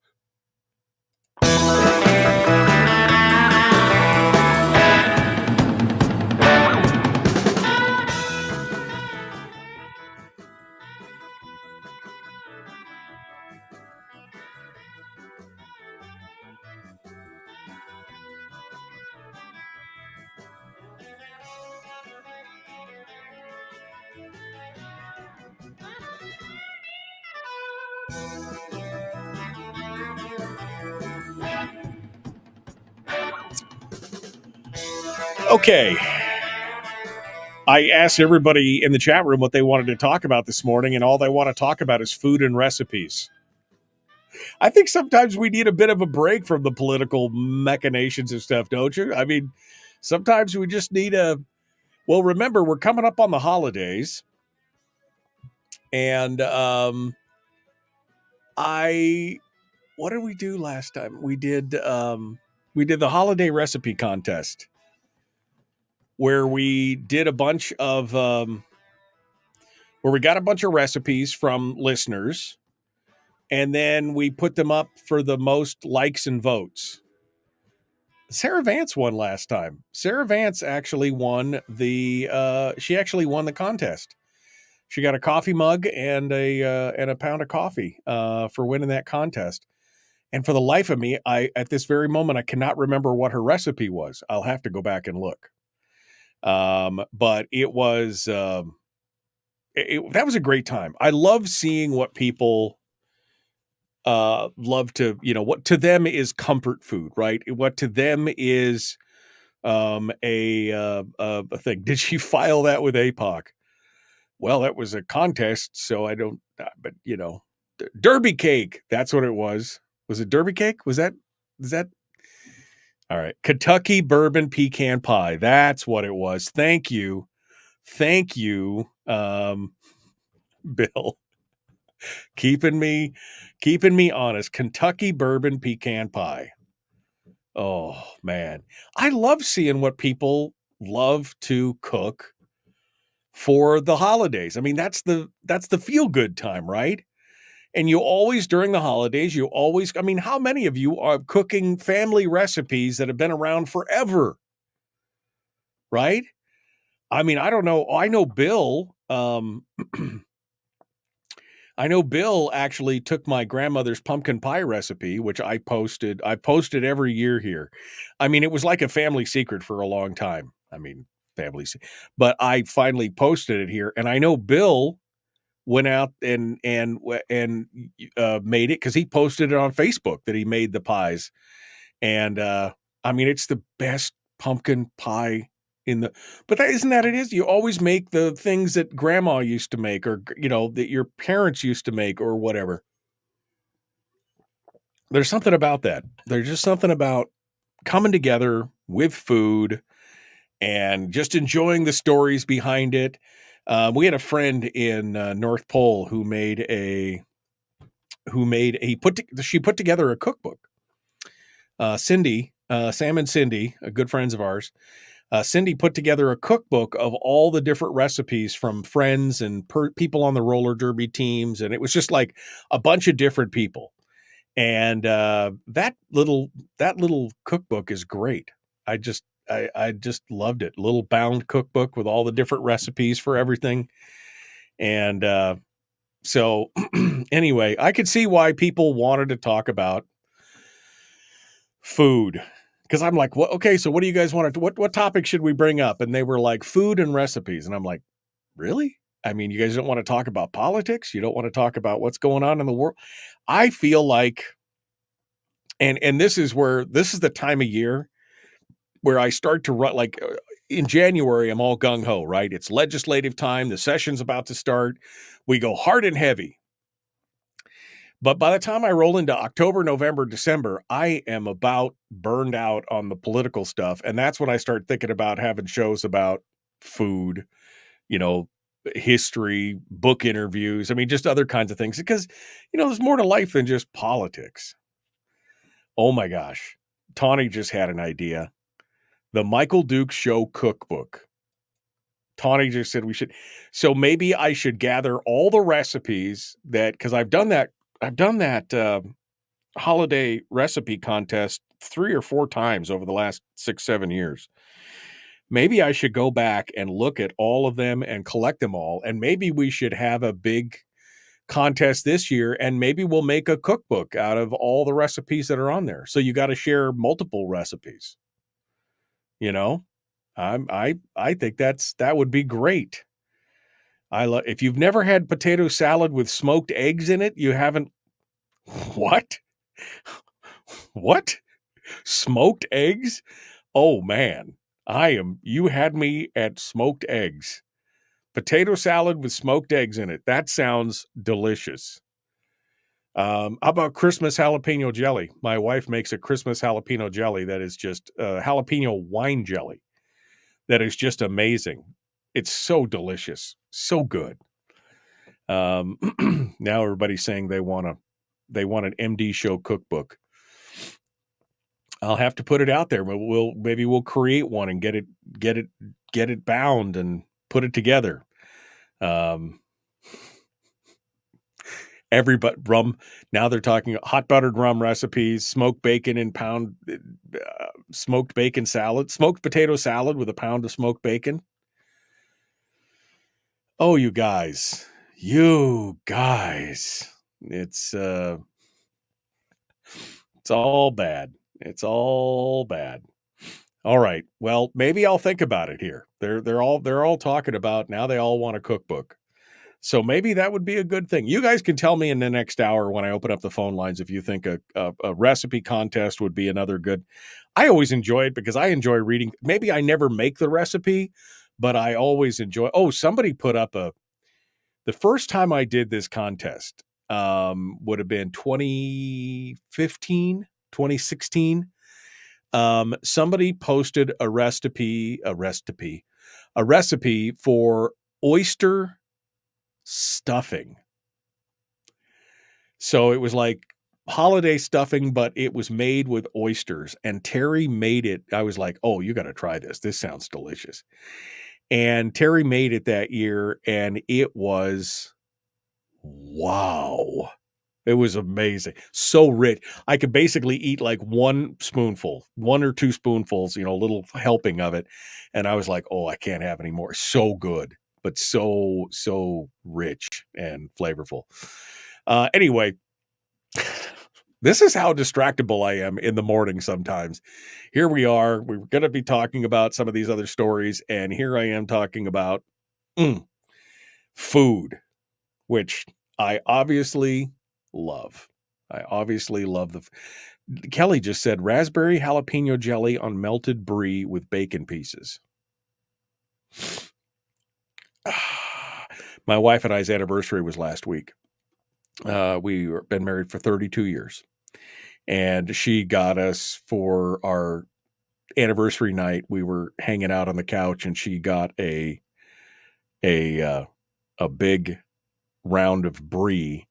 Okay. I asked everybody in the chat room what they wanted to talk about this morning, and all they want to talk about is food and recipes. I think sometimes we need a bit of a break from the political machinations and stuff, don't you? I mean, sometimes we just need well, remember, we're coming up on the holidays, and what did we do last time? We did the holiday recipe contest, where we did a bunch of where we got a bunch of recipes from listeners, and then we put them up for the most likes and votes. Sarah Vance won last time. Sarah Vance actually won the contest. She got a coffee mug and a pound of coffee for winning that contest. And for the life of me, at this very moment, I cannot remember what her recipe was. I'll have to go back and look. But it was that was a great time. I love seeing what people love to, what to them is comfort food, right? What to them is a thing. Did she file that with APOC? Well, that was a contest, so I don't. But Derby cake. That's what it was. Was it Derby cake? Is that? All right. Kentucky bourbon pecan pie. That's what it was. Thank you, Bill. Keeping me honest. Kentucky bourbon pecan pie. Oh man, I love seeing what people love to cook for the holidays. I mean, that's the feel good time, right? And you always, during the holidays, how many of you are cooking family recipes that have been around forever? Right? I mean, I don't know. I know Bill, actually took my grandmother's pumpkin pie recipe, which I posted every year here. I mean, it was like a family secret for a long time. I mean, but I finally posted it here, and I know Bill went out and made it because he posted it on Facebook that he made the pies. And I mean, it's the best pumpkin pie but isn't that it is? You always make the things that grandma used to make, or that your parents used to make, or whatever. There's something about that. There's just something about coming together with food and just enjoying the stories behind it. We had a friend in North Pole who she put together a cookbook. Cindy, Sam and Cindy, good friends of ours. Cindy put together a cookbook of all the different recipes from friends and people on the roller derby teams, and it was just like a bunch of different people. And that little cookbook is great. I just loved it. Little bound cookbook with all the different recipes for everything. And So anyway, I could see why people wanted to talk about food. Because I'm like, okay, so what do you guys want to, what topic should we bring up? And they were like, food and recipes. And I'm like, really? I mean, you guys don't want to talk about politics? You don't want to talk about what's going on in the world? I feel like, and this is the time of year where I start to run, like in January, I'm all gung ho, right? It's legislative time. The session's about to start. We go hard and heavy. But by the time I roll into October, November, December, I am about burned out on the political stuff. And that's when I start thinking about having shows about food, history, book interviews. I mean, just other kinds of things because, there's more to life than just politics. Oh my gosh. Tawny just had an idea. The Michael Dukes Show cookbook. Tawny just said we should. So maybe I should gather all the recipes because I've done that holiday recipe contest 3 or 4 times over the last 6-7 years. Maybe I should go back and look at all of them and collect them all. And maybe we should have a big contest this year and maybe we'll make a cookbook out of all the recipes that are on there. So you got to share multiple recipes. I think that would be great. If you've never had potato salad with smoked eggs in it, you haven't. What? What? Smoked eggs? Oh man, you had me at smoked eggs. Potato salad with smoked eggs in it. That sounds delicious. How about Christmas jalapeno jelly? My wife makes a Christmas jalapeno jelly that is just jalapeno wine jelly. That is just amazing. It's so delicious. So good. Now everybody's saying they want an MD Show cookbook. I'll have to put it out there. Maybe we'll create one and get it bound and put it together. Everybody rum. Now they're talking hot buttered rum recipes, smoked bacon and pound, smoked bacon salad, smoked potato salad with a pound of smoked bacon. Oh, you guys, it's all bad. It's all bad. All right. Well, maybe I'll think about it here. They're all talking about now. They all want a cookbook. So maybe that would be a good thing. You guys can tell me in the next hour when I open up the phone lines if you think a recipe contest would be another good. I always enjoy it because I enjoy reading. Maybe I never make the recipe, but I always enjoy. Oh, somebody put up the first time I did this contest would have been 2015, 2016. Somebody posted a recipe for oyster stuffing. So it was like holiday stuffing, but it was made with oysters. And Terry made it. I was like, oh, you got to try this. This sounds delicious. And Terry made it that year, and it was wow. It was amazing. So rich. I could basically eat like 1 or 2 spoonfuls, a little helping of it. And I was like, oh, I can't have any more. So good, but so rich and flavorful. Anyway, this is how distractible I am in the morning sometimes. Here we are. We're going to be talking about some of these other stories. And here I am talking about food, which I obviously love. Kelly just said raspberry jalapeno jelly on melted brie with bacon pieces. My wife and I's anniversary was last week. We've been married for 32 years. And she got us for our anniversary night. We were hanging out on the couch and she got a big round of brie,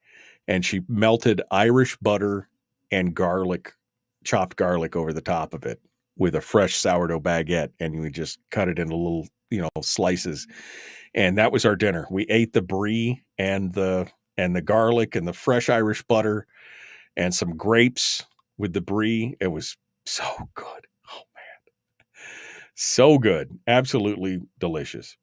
and she melted Irish butter and chopped garlic over the top of it with a fresh sourdough baguette. And we just cut it into little, slices. And that was our dinner. We ate the brie and the garlic and the fresh Irish butter and some grapes with the brie. It was so good. Oh man. So good. Absolutely delicious.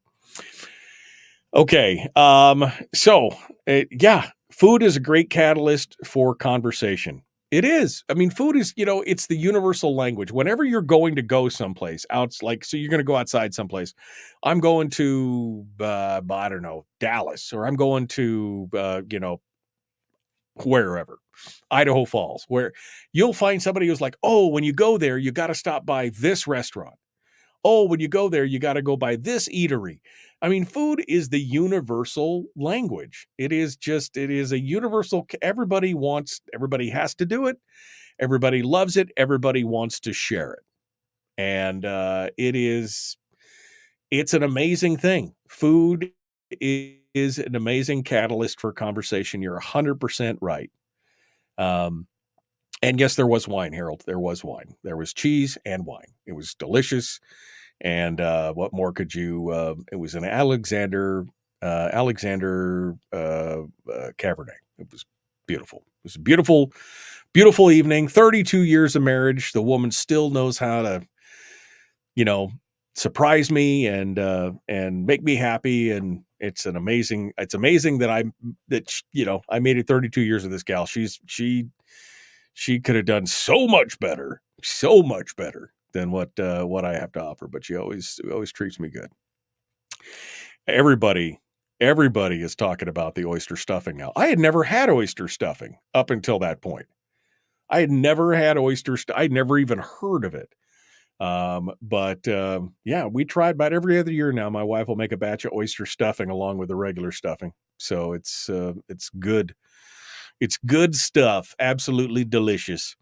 Okay. Yeah, food is a great catalyst for conversation. It is. I mean, food is, it's the universal language. Whenever you're going to go someplace so you're going to go outside someplace. I'm going to, I don't know, Dallas, or I'm going to, wherever, Idaho Falls, where you'll find somebody who's like, oh, when you go there, you got to stop by this restaurant. Oh, when you go there, you got to go by this eatery. I mean, food is the universal language. It is a universal, everybody has to do it. Everybody loves it. Everybody wants to share it. And it's an amazing thing. Food is an amazing catalyst for conversation. You're 100% right. And yes, there was wine, Harold. There was wine. There was cheese and wine. It was delicious. And what more could you? It was an Alexander Cabernet. It was beautiful. It was a beautiful, beautiful evening. 32 years of marriage. The woman still knows how to, surprise me and make me happy. And it's amazing that I made it 32 years with this gal. She could have done so much better than what I have to offer, but she always treats me good. Everybody is talking about the oyster stuffing now. I had never had oyster stuffing up until that point. I had never had I'd never even heard of it. Yeah, we tried about every other year now. My wife will make a batch of oyster stuffing along with the regular stuffing. So it's good. It's good stuff. Absolutely delicious.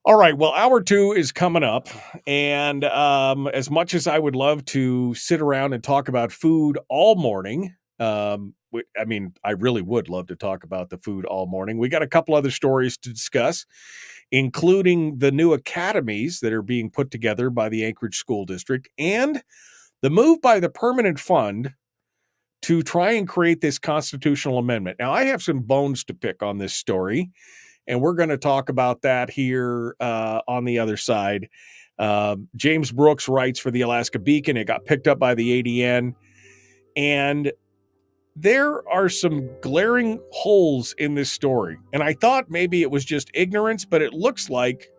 All right. Well, hour 2 is coming up. And as much as I would love to sit around and talk about food all morning, I really would love to talk about the food all morning. We got a couple other stories to discuss, including the new academies that are being put together by the Anchorage School District and the move by the Permanent Fund to try and create this constitutional amendment. Now, I have some bones to pick on this story, and we're going to talk about that here on the other side. James Brooks writes for the Alaska Beacon. It got picked up by the ADN, and there are some glaring holes in this story. And I thought maybe it was just ignorance, but it looks like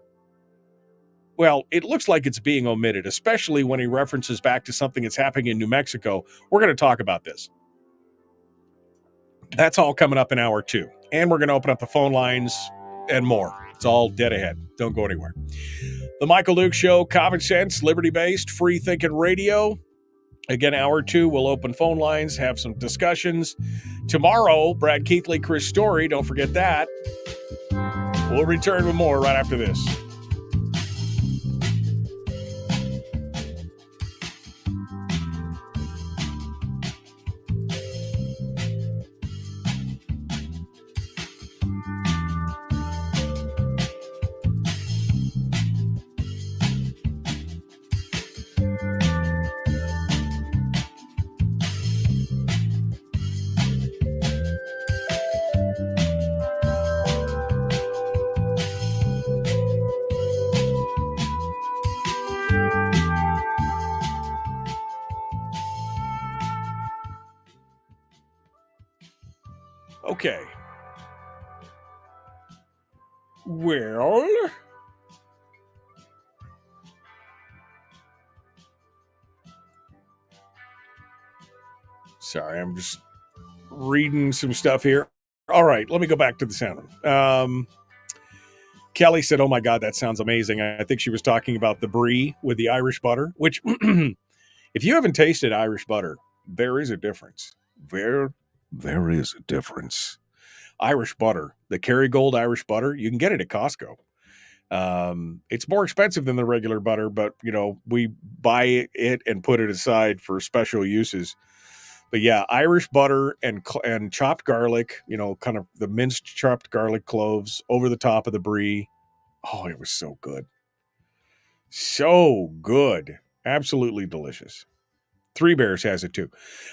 it's being omitted, especially when he references back to something that's happening in New Mexico. We're going to talk about this. That's all coming up in hour 2. And we're going to open up the phone lines and more. It's all dead ahead. Don't go anywhere. The Michael Duke Show, common sense, liberty-based, free-thinking radio. Again, hour 2, we'll open phone lines, have some discussions. Tomorrow, Brad Keithley, Chris Story, don't forget that. We'll return with more right after this. Okay. Well, sorry, I'm just reading some stuff here. All right, let me go back to the sound. Kelly said, oh my God, that sounds amazing. I think she was talking about the brie with the Irish butter, which if you haven't tasted Irish butter, there is a difference. There is a difference. Irish butter, the Kerrygold Irish butter, you can get it at Costco. It's more expensive than the regular butter, but we buy it and put it aside for special uses. But yeah, Irish butter and chopped garlic, kind of the minced chopped garlic cloves over the top of the brie. Oh, it was so good. So good. Absolutely delicious. Three Bears has it too.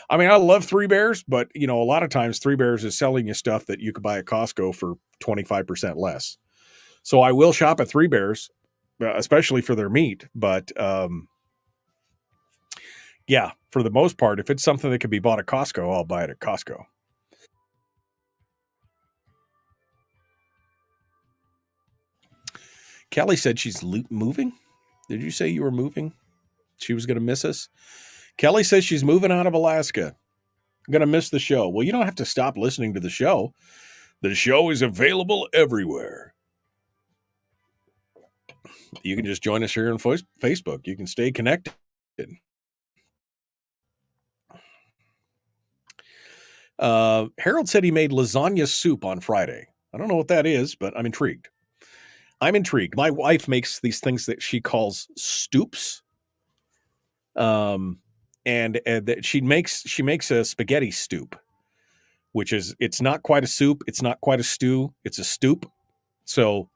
I mean, I love Three Bears, but a lot of times Three Bears is selling you stuff that you could buy at Costco for 25% less. So I will shop at Three Bears, especially for their meat. But yeah, for the most part, if it's something that can be bought at Costco, I'll buy it at Costco. Kelly said she's moving. Did you say you were moving? She was going to miss us. Kelly says she's moving out of Alaska. I'm going to miss the show. Well, you don't have to stop listening to the show. The show is available everywhere. You can just join us here on Facebook. You can stay connected. Harold said he made lasagna soup on Friday. I don't know what that is, but I'm intrigued. My wife makes these things that she calls stoops. And she makes a spaghetti stoop, which is, it's not quite a soup. It's not quite a stew. It's a stoop. So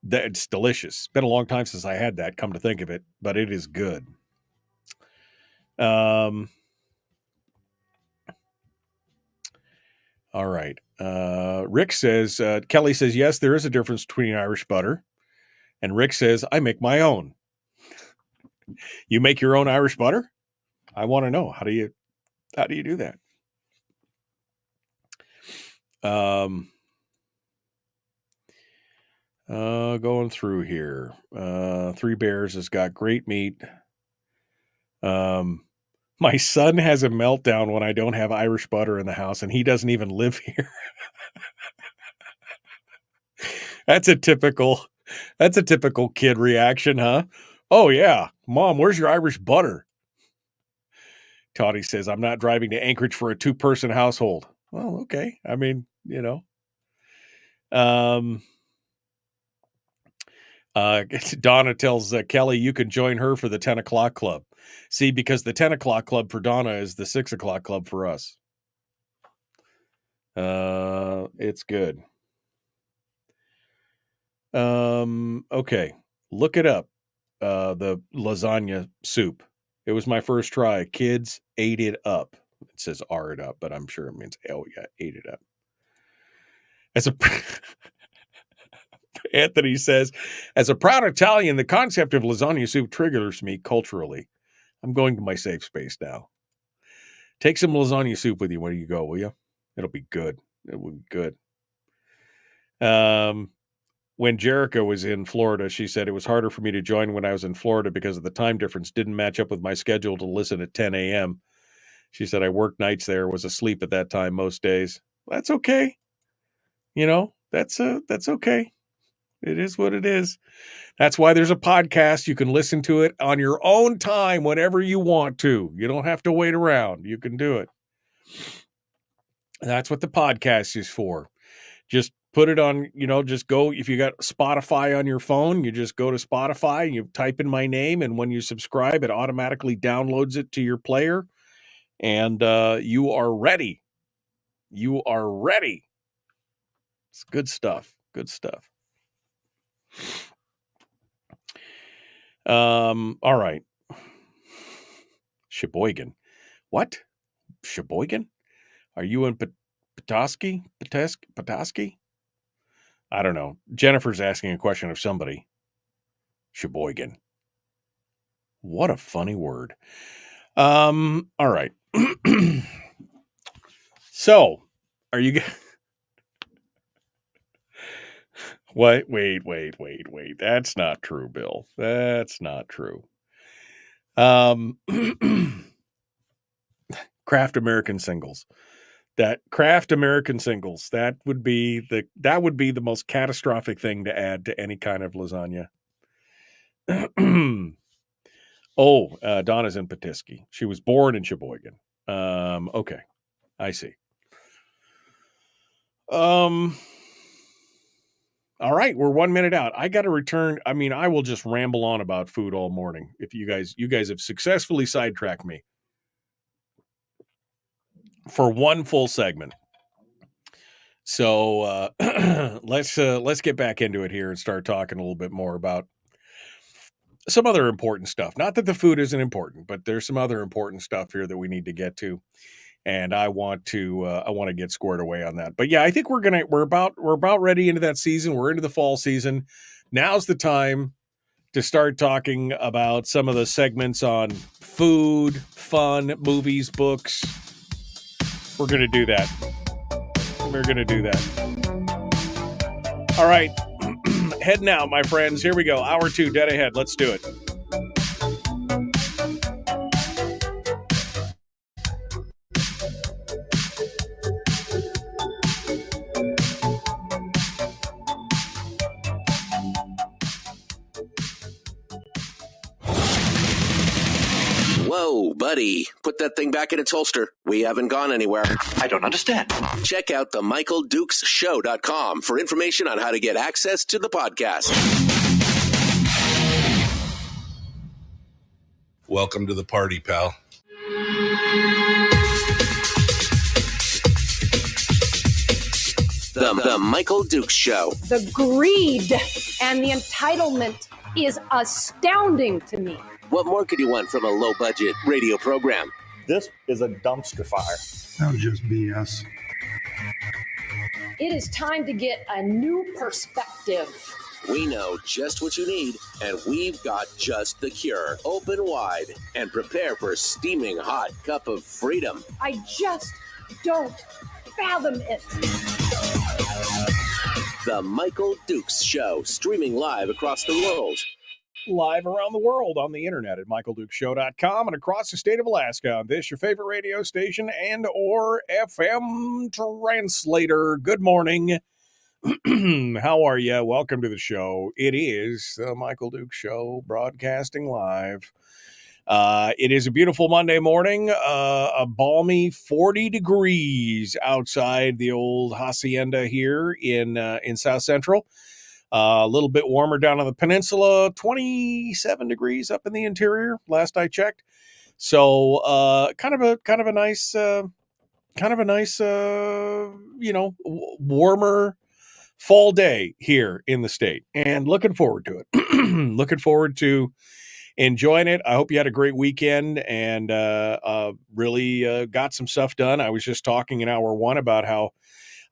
it's delicious. It's been a long time since I had that, come to think of it, but it is good. All right. Rick says, Kelly says, yes, there is a difference between Irish butter. And Rick says, I make my own. You make your own Irish butter? I want to know. How do you do that? Going through here. Three Bears has got great meat. My son has a meltdown when I don't have Irish butter in the house, and he doesn't even live here. That's a typical kid reaction, huh? Oh yeah, Mom, where's your Irish butter? Toddy says, I'm not driving to Anchorage for a 2-person household. Well, okay. I mean, you know. Donna tells Kelly, you can join her for the 10 o'clock club. See, because the 10 o'clock club for Donna is the 6 o'clock club for us. It's good. Okay. Look it up. The lasagna soup. It was my first try. Kids ate it up. It says "are it up," but I'm sure it means ate it up. As a Anthony says, as a proud Italian, the concept of lasagna soup triggers me culturally. I'm going to my safe space now. Take some lasagna soup with you when you go, will you? It'll be good. It will be good. When Jerica was in Florida, she said it was harder for me to join when I was in Florida because of the time difference didn't match up with my schedule to listen at 10 a.m. She said I worked nights there, was asleep at that time most days. That's okay. You know, that's okay. It is what it is. That's why there's a podcast. You can listen to it on your own time whenever you want to. You don't have to wait around. You can do it. That's what the podcast is for. Just put it on, just go. If you got Spotify on your phone, you just go to Spotify and you type in my name. And when you subscribe, it automatically downloads it to your player. And you are ready. You are ready. It's good stuff. Good stuff. All right. Sheboygan. What? Sheboygan? Are you in Petoskey? Petoskey? I don't know. Jennifer's asking a question of somebody. Sheboygan. What a funny word. All right. So, are you... What? Wait. That's not true, Bill. That's not true. Craft American Singles. That Craft American Singles. That would be the most catastrophic thing to add to any kind of lasagna. Donna's in Petoskey. She was born in Sheboygan. Okay. I see. All right, we're 1 minute out. I got to return. I mean, I will just ramble on about food all morning. If you guys have successfully sidetracked me for one full segment. So let's get back into it here and start talking a little bit more about some other important stuff. Not that the food isn't important, but there's some other important stuff here that we need to get to. And I want to get squared away on that. But yeah, I think we're about ready into that season. We're into the fall season. Now's the time to start talking about some of the segments on food, fun, movies, books. We're going to do that. We're going to do that. All right. Heading out, my friends. Here we go. Hour 2, dead ahead. Let's do it. Whoa, buddy. Put that thing back in its holster. We haven't gone anywhere. I don't understand. Check out the MichaelDukesShow.com for information on how to get access to the podcast. Welcome to the party, pal. The Michael Dukes Show. The greed and the entitlement is astounding to me. What more could you want from a low-budget radio program? This is a dumpster fire. That was just BS. It is time to get a new perspective. We know just what you need, and we've got just the cure. Open wide and prepare for a steaming hot cup of freedom. I just don't fathom it. The Michael Dukes Show, streaming live across the world. Live around the world on the internet at michaeldukeshow.com and across the state of Alaska on this, your favorite radio station and or FM translator. Good morning. How are you? Welcome to the show. It is the Michael Dukes Show, broadcasting live. It is a beautiful Monday morning, a balmy 40 degrees outside the old hacienda here in South Central. A little bit warmer down on the peninsula, 27 degrees up in the interior, last I checked. So, kind of a nice, warmer fall day here in the state, and looking forward to it. Looking forward to enjoying it. I hope you had a great weekend and really got some stuff done. I was just talking in hour 1 about how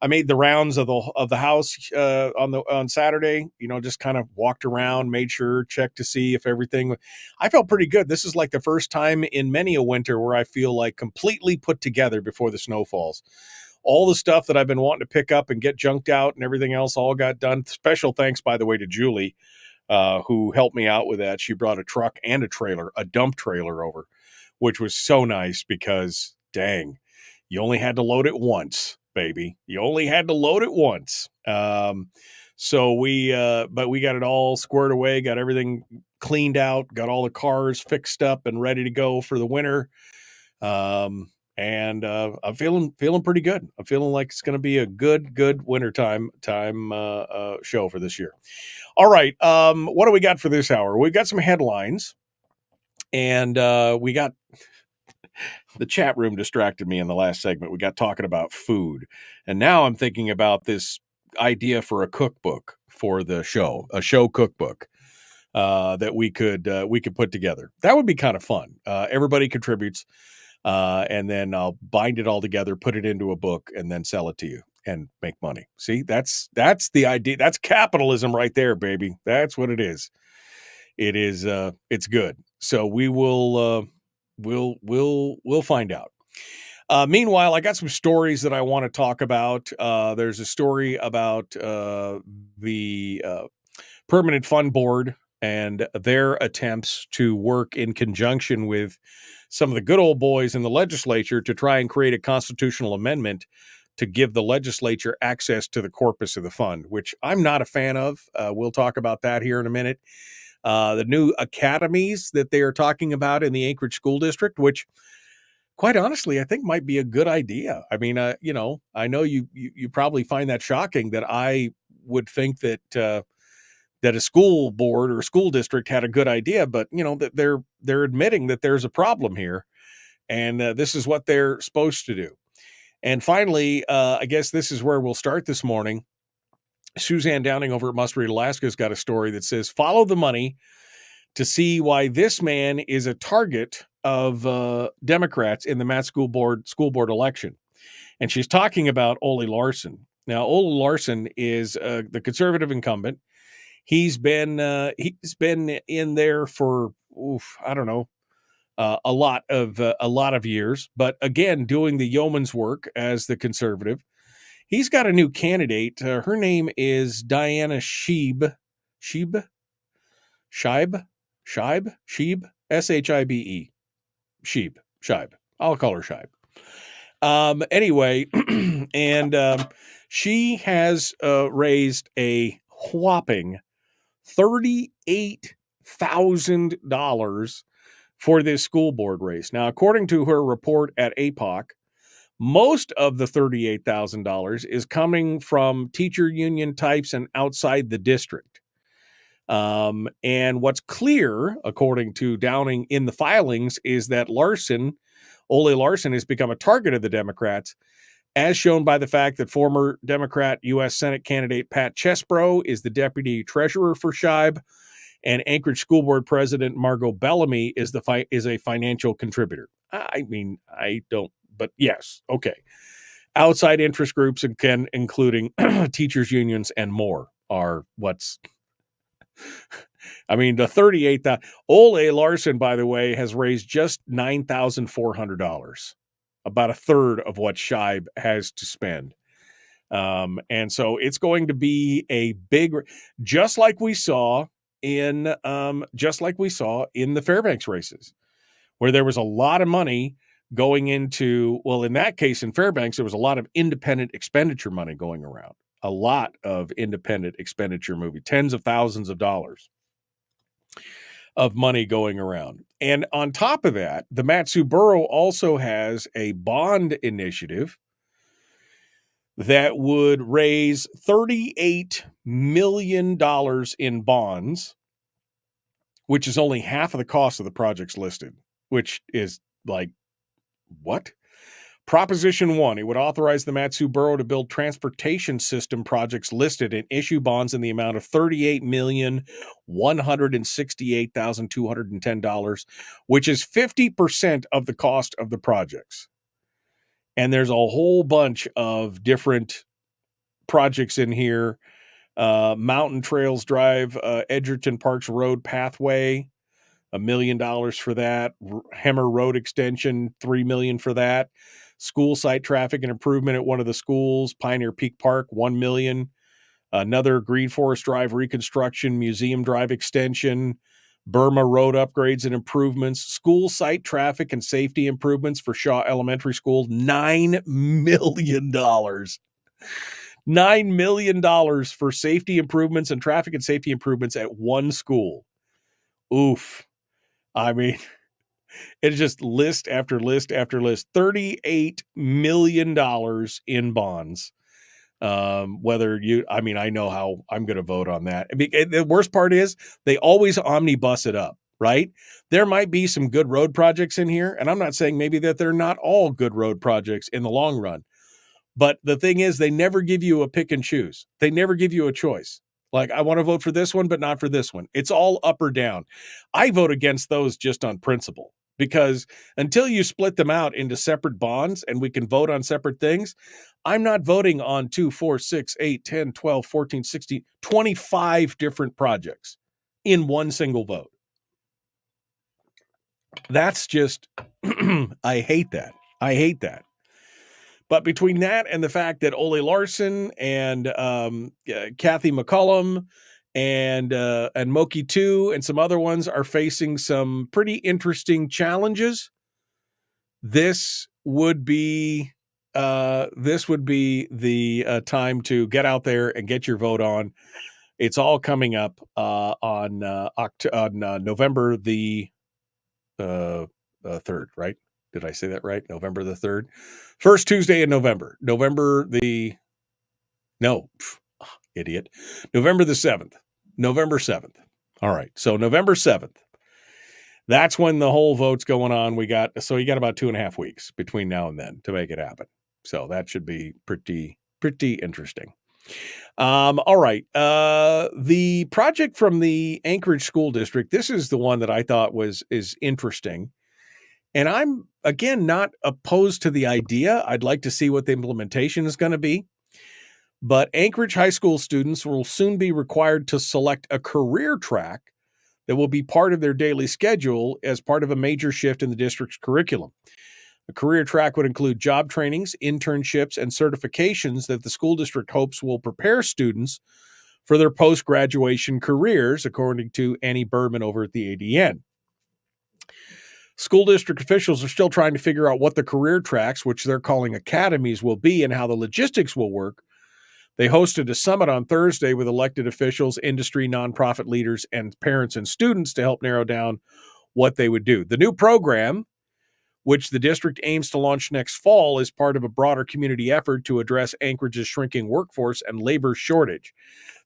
I made the rounds of the house on Saturday. You know, just kind of walked around, made sure, checked to see if everything. I felt pretty good. This is like the first time in many a winter where I feel like completely put together before the snow falls. All the stuff that I've been wanting to pick up and get junked out and everything else all got done. Special thanks, by the way, to Julie, who helped me out with that. She brought a truck and a trailer, a dump trailer over, which was so nice because, dang, you only had to load it once. Baby, you only had to load it once. But we got it all squared away, got everything cleaned out, got all the cars fixed up and ready to go for the winter. And I'm feeling pretty good. I'm feeling like it's going to be a good winter time show for this year. All right. What do we got for this hour? We got some headlines, and we got. The chat room distracted me in the last segment. We got talking about food. And now I'm thinking about this idea for a cookbook for the show, a show cookbook that we could put together. That would be kind of fun. Everybody contributes, and then I'll bind it all together, put it into a book, and then sell it to you and make money. See, that's the idea. That's capitalism right there, baby. That's what it is. It is. It's good. So we will. We'll find out. Meanwhile, I got some stories that I want to talk about. There's a story about the Permanent Fund Board and their attempts to work in conjunction with some of the good old boys in the legislature to try and create a constitutional amendment to give the legislature access to the corpus of the fund, which I'm not a fan of. We'll talk about that here in a minute. The new academies that they are talking about in the Anchorage School District, which, quite honestly, I think might be a good idea. I mean, I know you probably find that shocking that I would think that that a school board or a school district had a good idea, but that they're admitting that there's a problem here, and this is what they're supposed to do. And finally, I guess this is where we'll start this morning. Suzanne Downing over at Must Read Alaska has got a story that says, follow the money to see why this man is a target of Democrats in the Matt school board election. And she's talking about Ole Larson. Now, Ole Larson is the conservative incumbent. He's been in there for I don't know, a lot of years, but again doing the yeoman's work as the conservative. He's got a new candidate. Her name is Diana Scheib, Scheib, Scheib, Shibe, Scheib. I'll call her Scheib. Anyway, and she has raised a whopping $38,000 for this school board race. Now, according to her report at APOC, most of the $38,000 is coming from teacher union types and outside the district. And what's clear, according to Downing in the filings, is that Ole Larson has become a target of the Democrats, as shown by the fact that former Democrat U.S. Senate candidate Pat Chesbrough is the deputy treasurer for Scheib, and Anchorage School Board President Margot Bellamy is a financial contributor. I mean, I don't, but yes, okay. Outside interest groups, including teachers unions and more, are what's. I mean, the $38,000. Ole Larson, by the way, has raised just $9,400, about a third of what Scheib has to spend. And so it's going to be a big, just like we saw in the Fairbanks races, where there was a lot of money going into, well, in that case, in Fairbanks, there was a lot of independent expenditure money going around. A lot of independent expenditure tens of thousands of dollars of money going around. And on top of that, the Mat-Su Borough also has a bond initiative that would raise $38 million in bonds, which is only half of the cost of the projects listed, which is like, what? Proposition 1, it would authorize the Mat-Su Borough to build transportation system projects listed and issue bonds in the amount of $38,168,210, which is 50% of the cost of the projects. And there's a whole bunch of different projects in here. Mountain Trails Drive, Edgerton Parks Road Pathway, $1 million for that. Hemmer Road Extension, $3 million for that. School site traffic and improvement at one of the schools, Pioneer Peak Park, $1 million. Another Green Forest Drive reconstruction, Museum Drive extension, Burma Road upgrades and improvements, school site traffic and safety improvements for Shaw Elementary School, $9 million. $9 million for safety improvements and traffic and safety improvements at one school. Oof. I mean, it's just list after list after list. $38 million in bonds. I know how I'm going to vote on that. I mean, the worst part is they always omnibus it up, right? There might be some good road projects in here, and I'm not saying maybe that they're not all good road projects in the long run. But the thing is, they never give you a pick and choose. They never give you a choice. Like, I want to vote for this one, but not for this one. It's all up or down. I vote against those just on principle, because until you split them out into separate bonds and we can vote on separate things, I'm not voting on 2, 4, 6, 8, 10, 12, 14, 16, 25 different projects in one single vote. That's just, I hate that. I hate that. But between that and the fact that Ole Larson and Kathy McCollum and Moki 2 and some other ones are facing some pretty interesting challenges, this would be the time to get out there and get your vote on. It's all coming up on November the 3rd, right? Did I say that right? November the 3rd? First Tuesday in November. November the 7th. November 7th. All right. So November 7th. That's when the whole vote's going on. You got about 2.5 weeks between now and then to make it happen. So that should be pretty interesting. All right. The project from the Anchorage School District, this is the one that I thought is interesting. And I'm, again, not opposed to the idea. I'd like to see what the implementation is going to be. But Anchorage high school students will soon be required to select a career track that will be part of their daily schedule as part of a major shift in the district's curriculum. A career track would include job trainings, internships, and certifications that the school district hopes will prepare students for their post-graduation careers, according to Annie Berman over at the ADN. School district officials are still trying to figure out what the career tracks, which they're calling academies, will be and how the logistics will work. They hosted a summit on Thursday with elected officials, industry, nonprofit leaders, and parents and students to help narrow down what they would do. The new program, which the district aims to launch next fall, is part of a broader community effort to address Anchorage's shrinking workforce and labor shortage.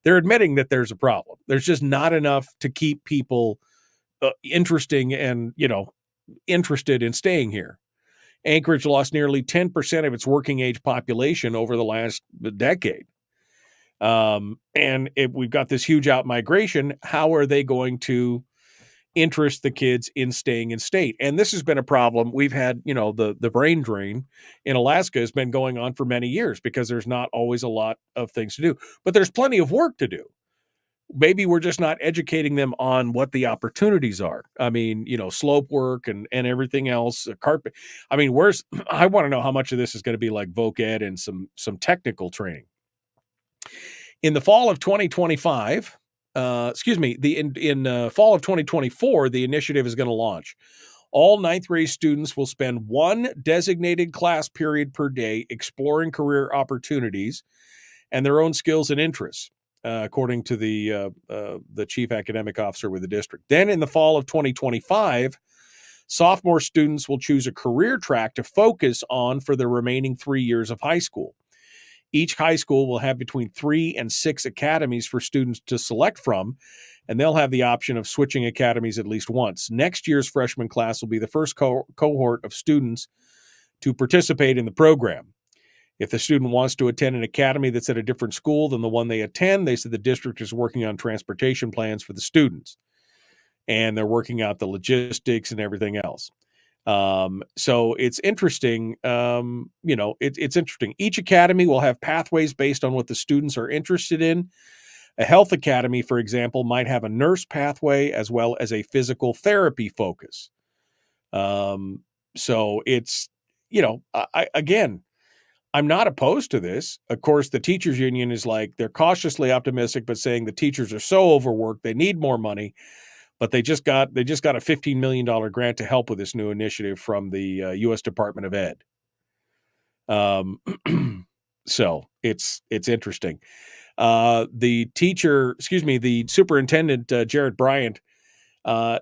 They're admitting that there's a problem. There's just not enough to keep people interested in staying here. Anchorage lost nearly 10% of its working age population over the last decade. We've got this huge out-migration. How are they going to interest the kids in staying in state? And this has been a problem. We've had, the brain drain in Alaska has been going on for many years because there's not always a lot of things to do. But there's plenty of work to do. Maybe we're just not educating them on what the opportunities are. I mean, slope work and everything else, carpet. I mean, I want to know how much of this is going to be like voc ed and some technical training. In the fall of 2025, fall of 2024, the initiative is going to launch. All ninth grade students will spend one designated class period per day exploring career opportunities and their own skills and interests, according to the chief academic officer with the district. Then in the fall of 2025, sophomore students will choose a career track to focus on for the remaining 3 years of high school. Each high school will have between 3 and 6 academies for students to select from, and they'll have the option of switching academies at least once. Next year's freshman class will be the first cohort of students to participate in the program. If the student wants to attend an academy that's at a different school than the one they attend, they said the district is working on transportation plans for the students, and they're working out the logistics and everything else. So it's interesting. It's interesting. Each academy will have pathways based on what the students are interested in. A health academy, for example, might have a nurse pathway as well as a physical therapy focus. So it's, I'm not opposed to this. Of course, the teachers union is they're cautiously optimistic, but saying the teachers are so overworked, they need more money. But they just got a $15 million grant to help with this new initiative from the U.S. Department of Ed. So it's interesting. The superintendent, Jarrett Bryant,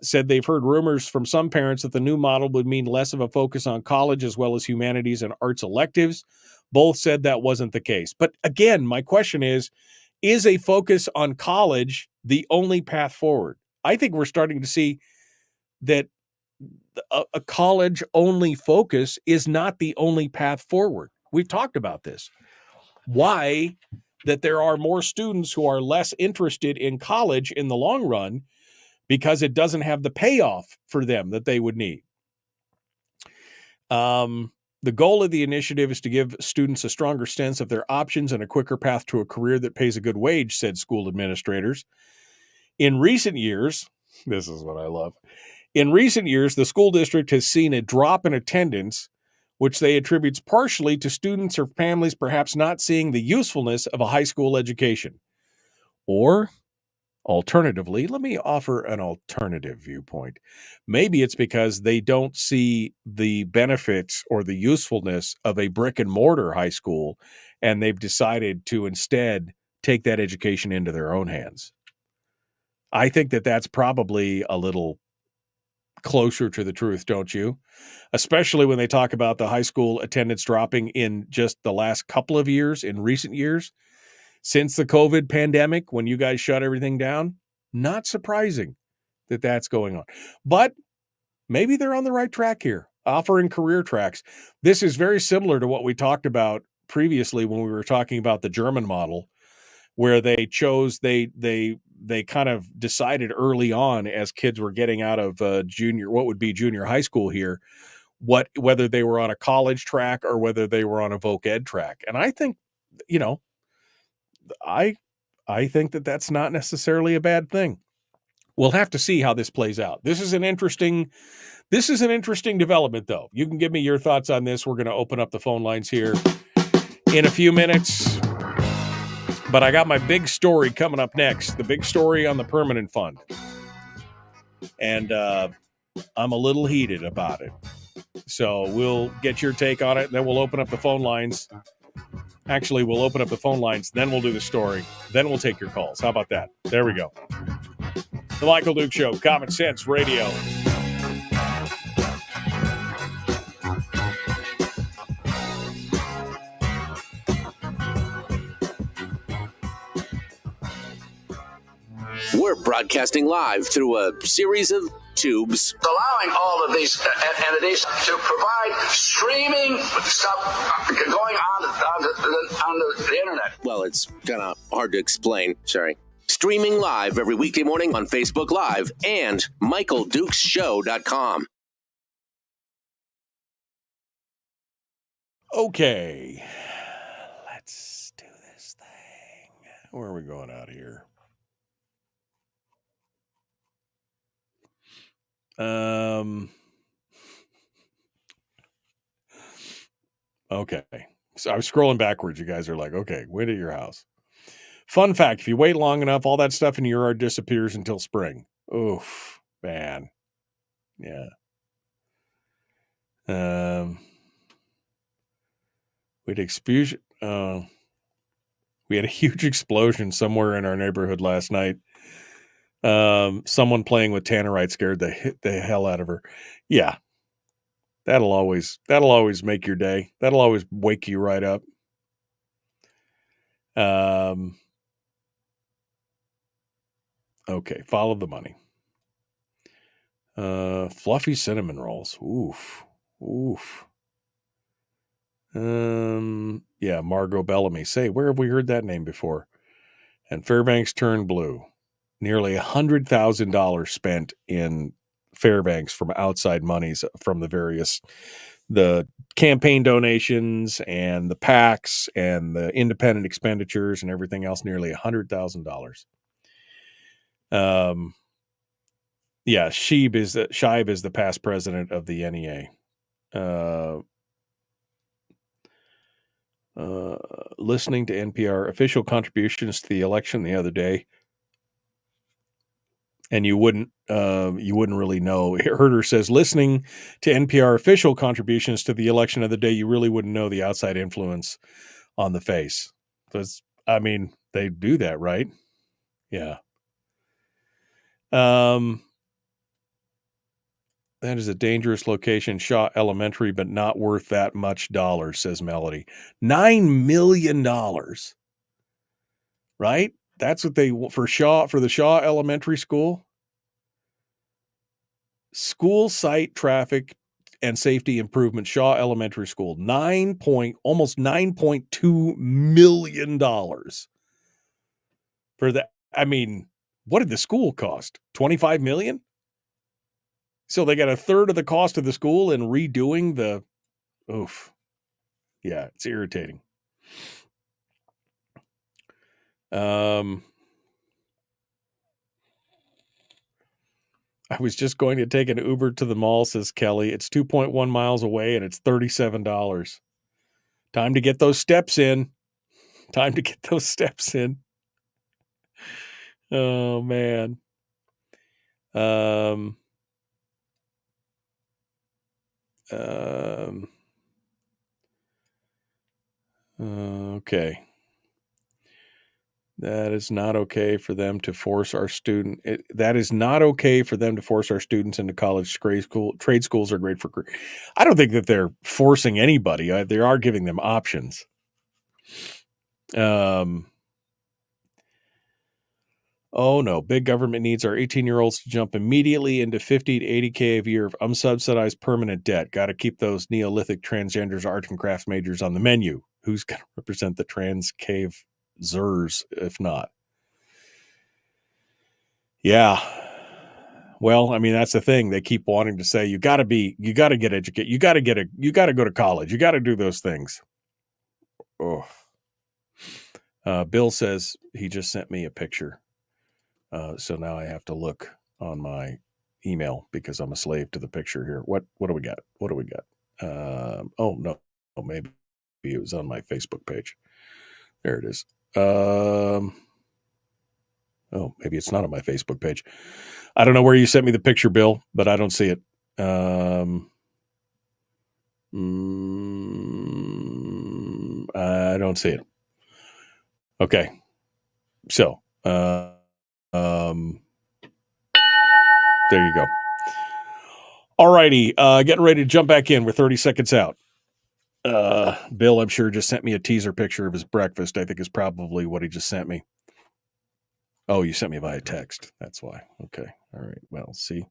said they've heard rumors from some parents that the new model would mean less of a focus on college as well as humanities and arts electives. Both said that wasn't the case. But again, my question is a focus on college the only path forward? I think we're starting to see that a college-only focus is not the only path forward. We've talked about this. Why that there are more students who are less interested in college in the long run because it doesn't have the payoff for them that they would need. The goal of the initiative is to give students a stronger sense of their options and a quicker path to a career that pays a good wage, said school administrators. In recent years, this is what I love. In recent years, the school district has seen a drop in attendance, which they attributes partially to students or families perhaps not seeing the usefulness of a high school education. Or, alternatively, let me offer an alternative viewpoint. Maybe it's because they don't see the benefits or the usefulness of a brick and mortar high school, and they've decided to instead take that education into their own hands. I think that that's probably a little closer to the truth, don't you? Especially when they talk about the high school attendance dropping in just the last couple of years, in recent years, since the COVID pandemic, when you guys shut everything down. Not surprising that that's going on. But maybe they're on the right track here, offering career tracks. This is very similar to what we talked about previously when we were talking about the German model, where they kind of decided early on as kids were getting out of junior high school here, whether they were on a college track or whether they were on a voc ed track. And I think, I think that that's not necessarily a bad thing. We'll have to see how this plays out. This is an interesting development, though. You can give me your thoughts on this. We're going to open up the phone lines here in a few minutes. But I got my big story coming up next, the big story on the permanent fund. And I'm a little heated about it. So we'll get your take on it, and then we'll open up the phone lines. Actually, we'll open up the phone lines, then we'll do the story, then we'll take your calls. How about that? There we go. The Michael Duke Show, Common Sense Radio. We're broadcasting live through a series of tubes, Allowing all of these entities to provide streaming stuff going on the internet. well, it's kind of hard to explain. Sorry. Streaming live every weekday morning on Facebook Live and MichaelDukesShow.com. Okay. Let's do this thing. Where are we going out here? Okay. So I was scrolling backwards. You guys are like, okay, wind at your house. Fun fact, if you wait long enough, all that stuff in your yard disappears until spring. Oof, man. Yeah. We had a huge explosion somewhere in our neighborhood last night. Someone playing with tannerite scared the hell out of her. Yeah. That'll always make your day. That'll always wake you right up. Okay, follow the money. Fluffy cinnamon rolls. Oof. Yeah, Margot Bellamy. Say, where have we heard that name before? And Fairbanks turned blue. Nearly $100,000 spent in Fairbanks from outside monies from the campaign donations and the PACs and the independent expenditures and everything else. Nearly $100,000. Yeah, Scheib is the past president of the NEA. Listening to NPR official contributions to the election the other day, and you wouldn't really know. Herder says, listening to NPR official contributions to the election of the day, you really wouldn't know the outside influence on the face. Because, I mean, they do that, right? Yeah. That is a dangerous location, Shaw Elementary, but not worth that much dollars, says Melody. $9 million. Right? That's what they for the Shaw Elementary School. School site traffic and safety improvement, Shaw Elementary School, almost $9.2 million for that. I mean, what did the school cost? $25 million? So they got a third of the cost of the school and redoing the oof. Yeah, it's irritating. I was just going to take an Uber to the mall, says Kelly. It's 2.1 miles away and it's $37. Time to get those steps in. Oh, man. Okay. That is not okay for them to force our that is not okay for them to force our students into college school. Trade schools are great for career. I don't think that they're forcing anybody. They are giving them options. Oh no, big government needs our 18-year-olds to jump immediately into 50 to 80K a year of unsubsidized permanent debt. Got to keep those Neolithic transgenders, art and craft majors on the menu. Who's going to represent the trans cave Zers, if not? Yeah. Well, I mean, that's the thing. They keep wanting to say, you got to get educated. You got to go to college. You got to do those things. Oh. Bill says he just sent me a picture. So now I have to look on my email because I'm a slave to the picture here. What do we got? What do we got? Oh, no. Oh, maybe it was on my Facebook page. There it is. Oh, maybe it's not on my Facebook page. I don't know where you sent me the picture, Bill, but I don't see it. I don't see it. Okay. So, there you go. All righty. Getting ready to jump back in. We're 30 seconds out. Bill, I'm sure, just sent me a teaser picture of his breakfast. I think is probably what he just sent me. Oh, you sent me via text. That's why. Okay. All right. Well, see.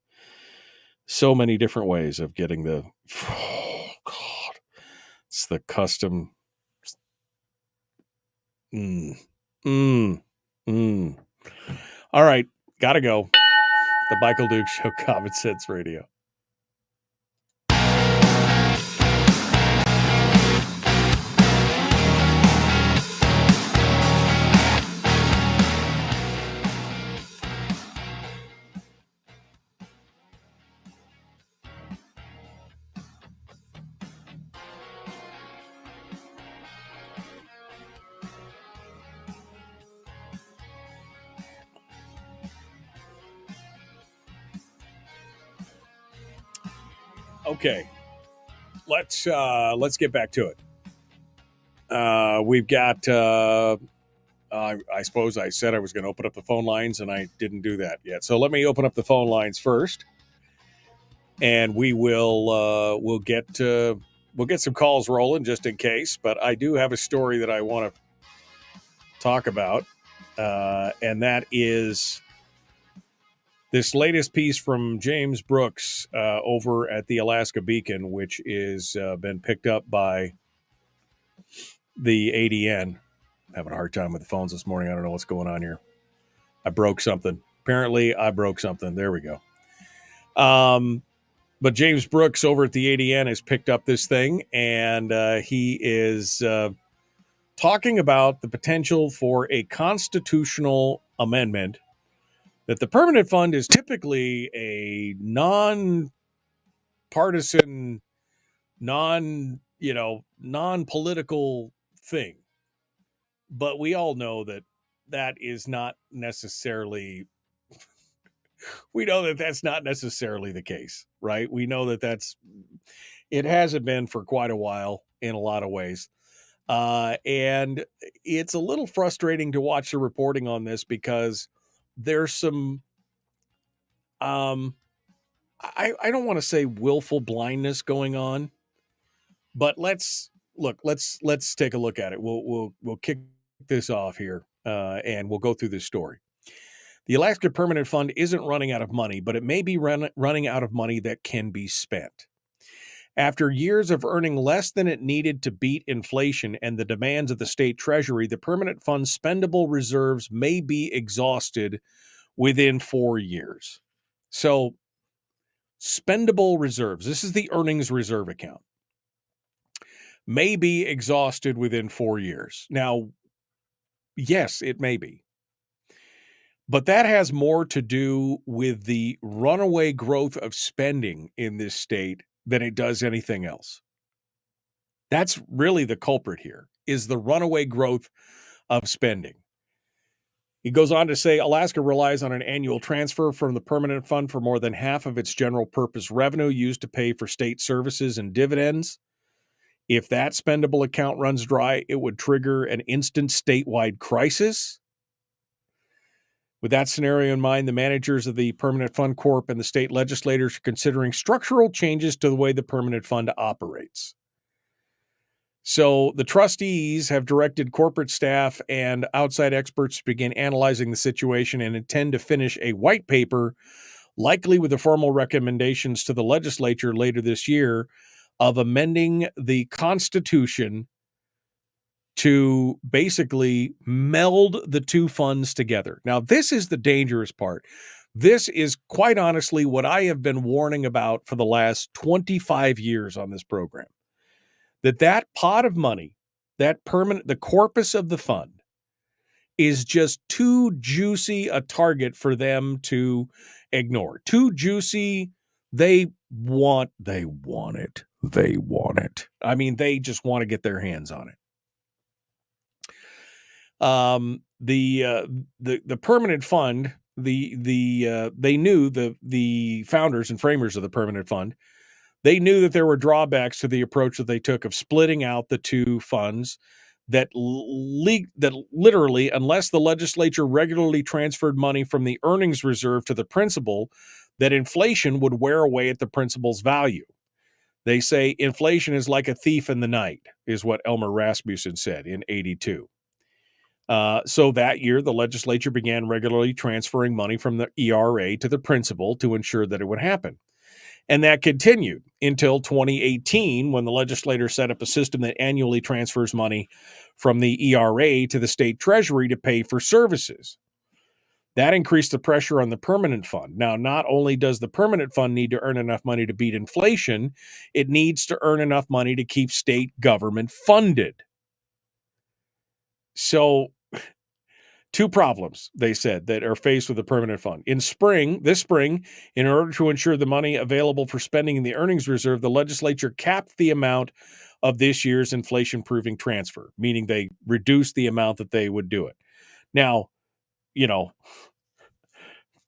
So many different ways of getting the... Oh, God. It's the custom... All right. Gotta go. The Michael Duke Show, Common Sense Radio. Okay, let's get back to it. We've got. I suppose I said I was going to open up the phone lines, and I didn't do that yet. So let me open up the phone lines first, and we'll get some calls rolling just in case. But I do have a story that I want to talk about, and that is this latest piece from James Brooks over at the Alaska Beacon, which is been picked up by the ADN. I'm having a hard time with the phones this morning. I don't know what's going on here. I broke something. Apparently, I broke something. There we go. But James Brooks over at the ADN has picked up this thing, and he is talking about the potential for a constitutional amendment that the permanent fund is typically a non-partisan, non-political thing. But we all know that is not necessarily, we know that that's not necessarily the case, right? We know that it hasn't been for quite a while in a lot of ways. And it's a little frustrating to watch the reporting on this because there's some, I don't want to say willful blindness going on, but let's take a look at it. We'll kick this off here, and we'll go through this story. The Alaska Permanent Fund isn't running out of money, but it may be running out of money that can be spent. After years of earning less than it needed to beat inflation and the demands of the state treasury, the permanent fund's spendable reserves may be exhausted within 4 years. So, spendable reserves, this is the earnings reserve account, may be exhausted within 4 years. Now, yes, it may be. But that has more to do with the runaway growth of spending in this state than it does anything else. That's really the culprit here, is the runaway growth of spending. He goes on to say, Alaska relies on an annual transfer from the permanent fund for more than half of its general purpose revenue used to pay for state services and dividends. If that spendable account runs dry, it would trigger an instant statewide crisis. With that scenario in mind, the managers of the Permanent Fund Corp and the state legislators are considering structural changes to the way the permanent fund operates. So the trustees have directed corporate staff and outside experts to begin analyzing the situation and intend to finish a white paper, likely with the formal recommendations to the legislature later this year, of amending the Constitution to basically meld the two funds together. Now, this is the dangerous part. This is quite honestly what I have been warning about for the last 25 years on this program. That pot of money, the corpus of the fund, is just too juicy a target for them to ignore. Too juicy. They want it. They want it. I mean, they just want to get their hands on it. The permanent fund, they knew the founders and framers of the permanent fund, they knew that there were drawbacks to the approach that they took of splitting out the two funds that literally, unless the legislature regularly transferred money from the earnings reserve to the principal, that inflation would wear away at the principal's value. They say inflation is like a thief in the night, is what Elmer Rasmussen said in 82. So that year, the legislature began regularly transferring money from the ERA to the principal to ensure that it would happen. And that continued until 2018, when the legislature set up a system that annually transfers money from the ERA to the state treasury to pay for services. That increased the pressure on the permanent fund. Now, not only does the permanent fund need to earn enough money to beat inflation, it needs to earn enough money to keep state government funded. So, two problems, they said, that are faced with the permanent fund. This spring, in order to ensure the money available for spending in the earnings reserve, the legislature capped the amount of this year's inflation-proofing transfer, meaning they reduced the amount that they would do it. Now,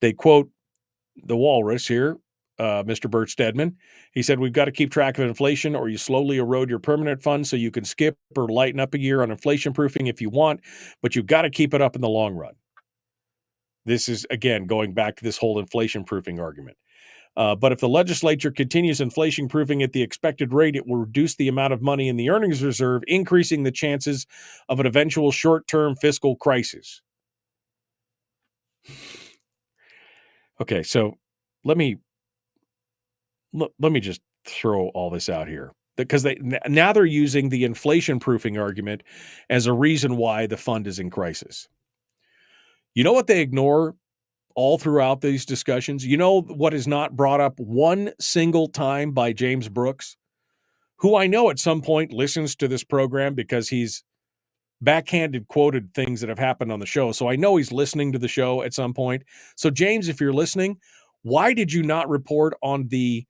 they quote the walrus here, Mr. Bert Stedman. He said, "We've got to keep track of inflation, or you slowly erode your permanent fund, so you can skip or lighten up a year on inflation proofing if you want, but you've got to keep it up in the long run." This is, again, going back to this whole inflation proofing argument. But if the legislature continues inflation proofing at the expected rate, it will reduce the amount of money in the earnings reserve, increasing the chances of an eventual short-term fiscal crisis. Okay, so let me just throw all this out here, because they're using the inflation proofing argument as a reason why the fund is in crisis. You know what they ignore all throughout these discussions? You know what is not brought up one single time by James Brooks, who I know at some point listens to this program because he's backhanded quoted things that have happened on the show. So I know he's listening to the show at some point. So James, if you're listening, why did you not report on the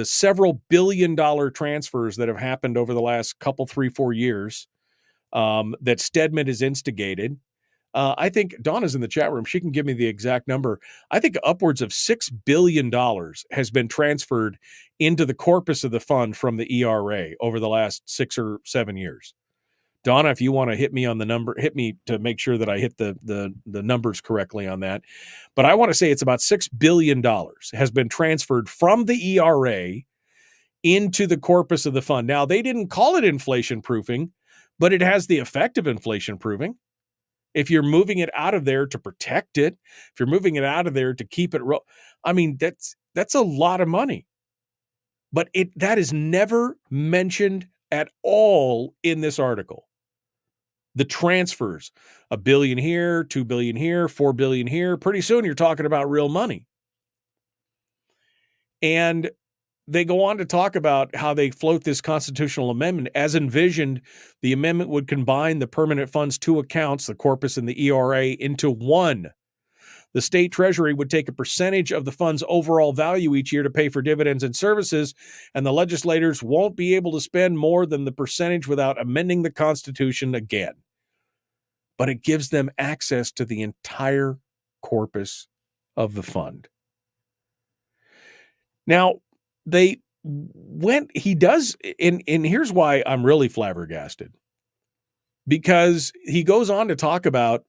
several billion-dollar transfers that have happened over the last couple, 3-4 years that Stedman has instigated? I think Donna's in the chat room. She can give me the exact number. I think upwards of $6 billion has been transferred into the corpus of the fund from the ERA over the last 6 or 7 years. Donna, if you want to hit me on the number, hit me to make sure that I hit the numbers correctly on that. But I want to say it's about $6 billion has been transferred from the ERA into the corpus of the fund. Now, they didn't call it inflation proofing, but it has the effect of inflation proofing. If you're moving it out of there to protect it, if you're moving it out of there to keep it, that's a lot of money. But that is never mentioned at all in this article. The transfers, $1 billion here, $2 billion here, $4 billion here. Pretty soon you're talking about real money. And they go on to talk about how they float this constitutional amendment. As envisioned, the amendment would combine the permanent fund's two accounts, the corpus and the ERA, into one. The state treasury would take a percentage of the fund's overall value each year to pay for dividends and services, and the legislators won't be able to spend more than the percentage without amending the Constitution again. But it gives them access to the entire corpus of the fund. Now, and here's why I'm really flabbergasted. Because he goes on to talk about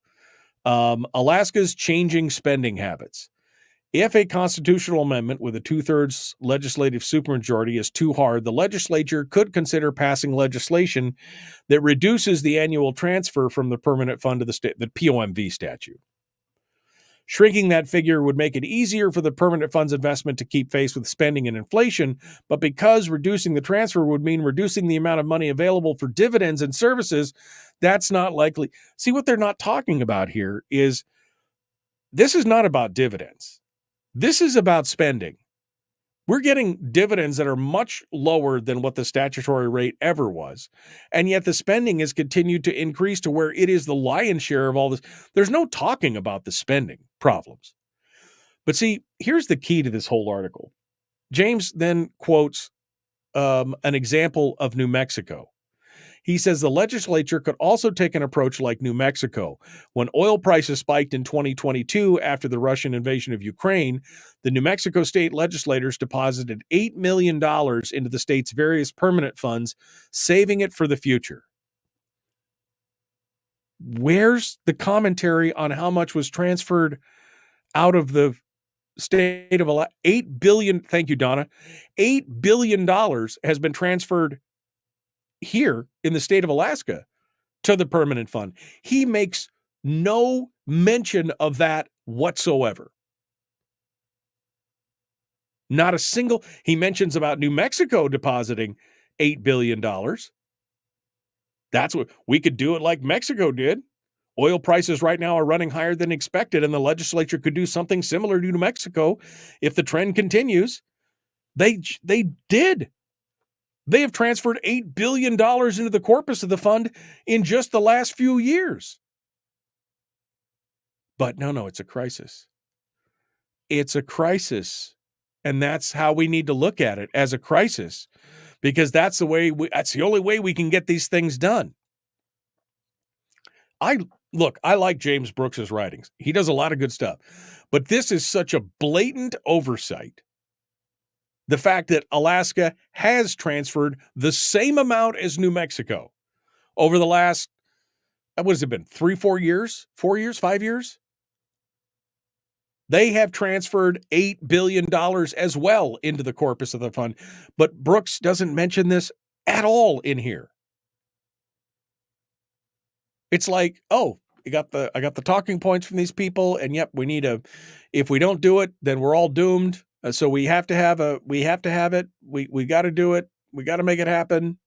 Alaska's changing spending habits. If a constitutional amendment with a 2/3 legislative supermajority is too hard, the legislature could consider passing legislation that reduces the annual transfer from the permanent fund to the state, the POMV statute. Shrinking that figure would make it easier for the permanent fund's investment to keep pace with spending and inflation, but because reducing the transfer would mean reducing the amount of money available for dividends and services, that's not likely. See, what they're not talking about here is this is not about dividends. This is about spending. We're getting dividends that are much lower than what the statutory rate ever was. And yet the spending has continued to increase to where it is the lion's share of all this. There's no talking about the spending problems. But see, here's the key to this whole article. James then quotes an example of New Mexico. He says the legislature could also take an approach like New Mexico. When oil prices spiked in 2022 after the Russian invasion of Ukraine, the New Mexico state legislators deposited $8 million into the state's various permanent funds, saving it for the future. Where's the commentary on how much was transferred out of the state of Alaska? $8 billion, thank you, Donna. $8 billion has been transferred here in the state of Alaska to the permanent fund. He makes no mention of that whatsoever. Not a single. He mentions about New Mexico depositing $8 billion. That's what we could do it like Mexico did. Oil prices right now are running higher than expected, and the legislature could do something similar to New Mexico if the trend continues. They did. They have transferred $8 billion into the corpus of the fund in just the last few years. But no, it's a crisis. It's a crisis. And that's how we need to look at it, as a crisis, because that's the only way we can get these things done. I like James Brooks's writings. He does a lot of good stuff. But this is such a blatant oversight. The fact that Alaska has transferred the same amount as New Mexico over the last, what has it been, 3-4 years? 4 years? 5 years? They have transferred $8 billion as well into the corpus of the fund. But Brooks doesn't mention this at all in here. It's like, oh, I got the talking points from these people, and yep, if we don't do it, then we're all doomed. So we have to have it. We got to do it. We got to make it happen.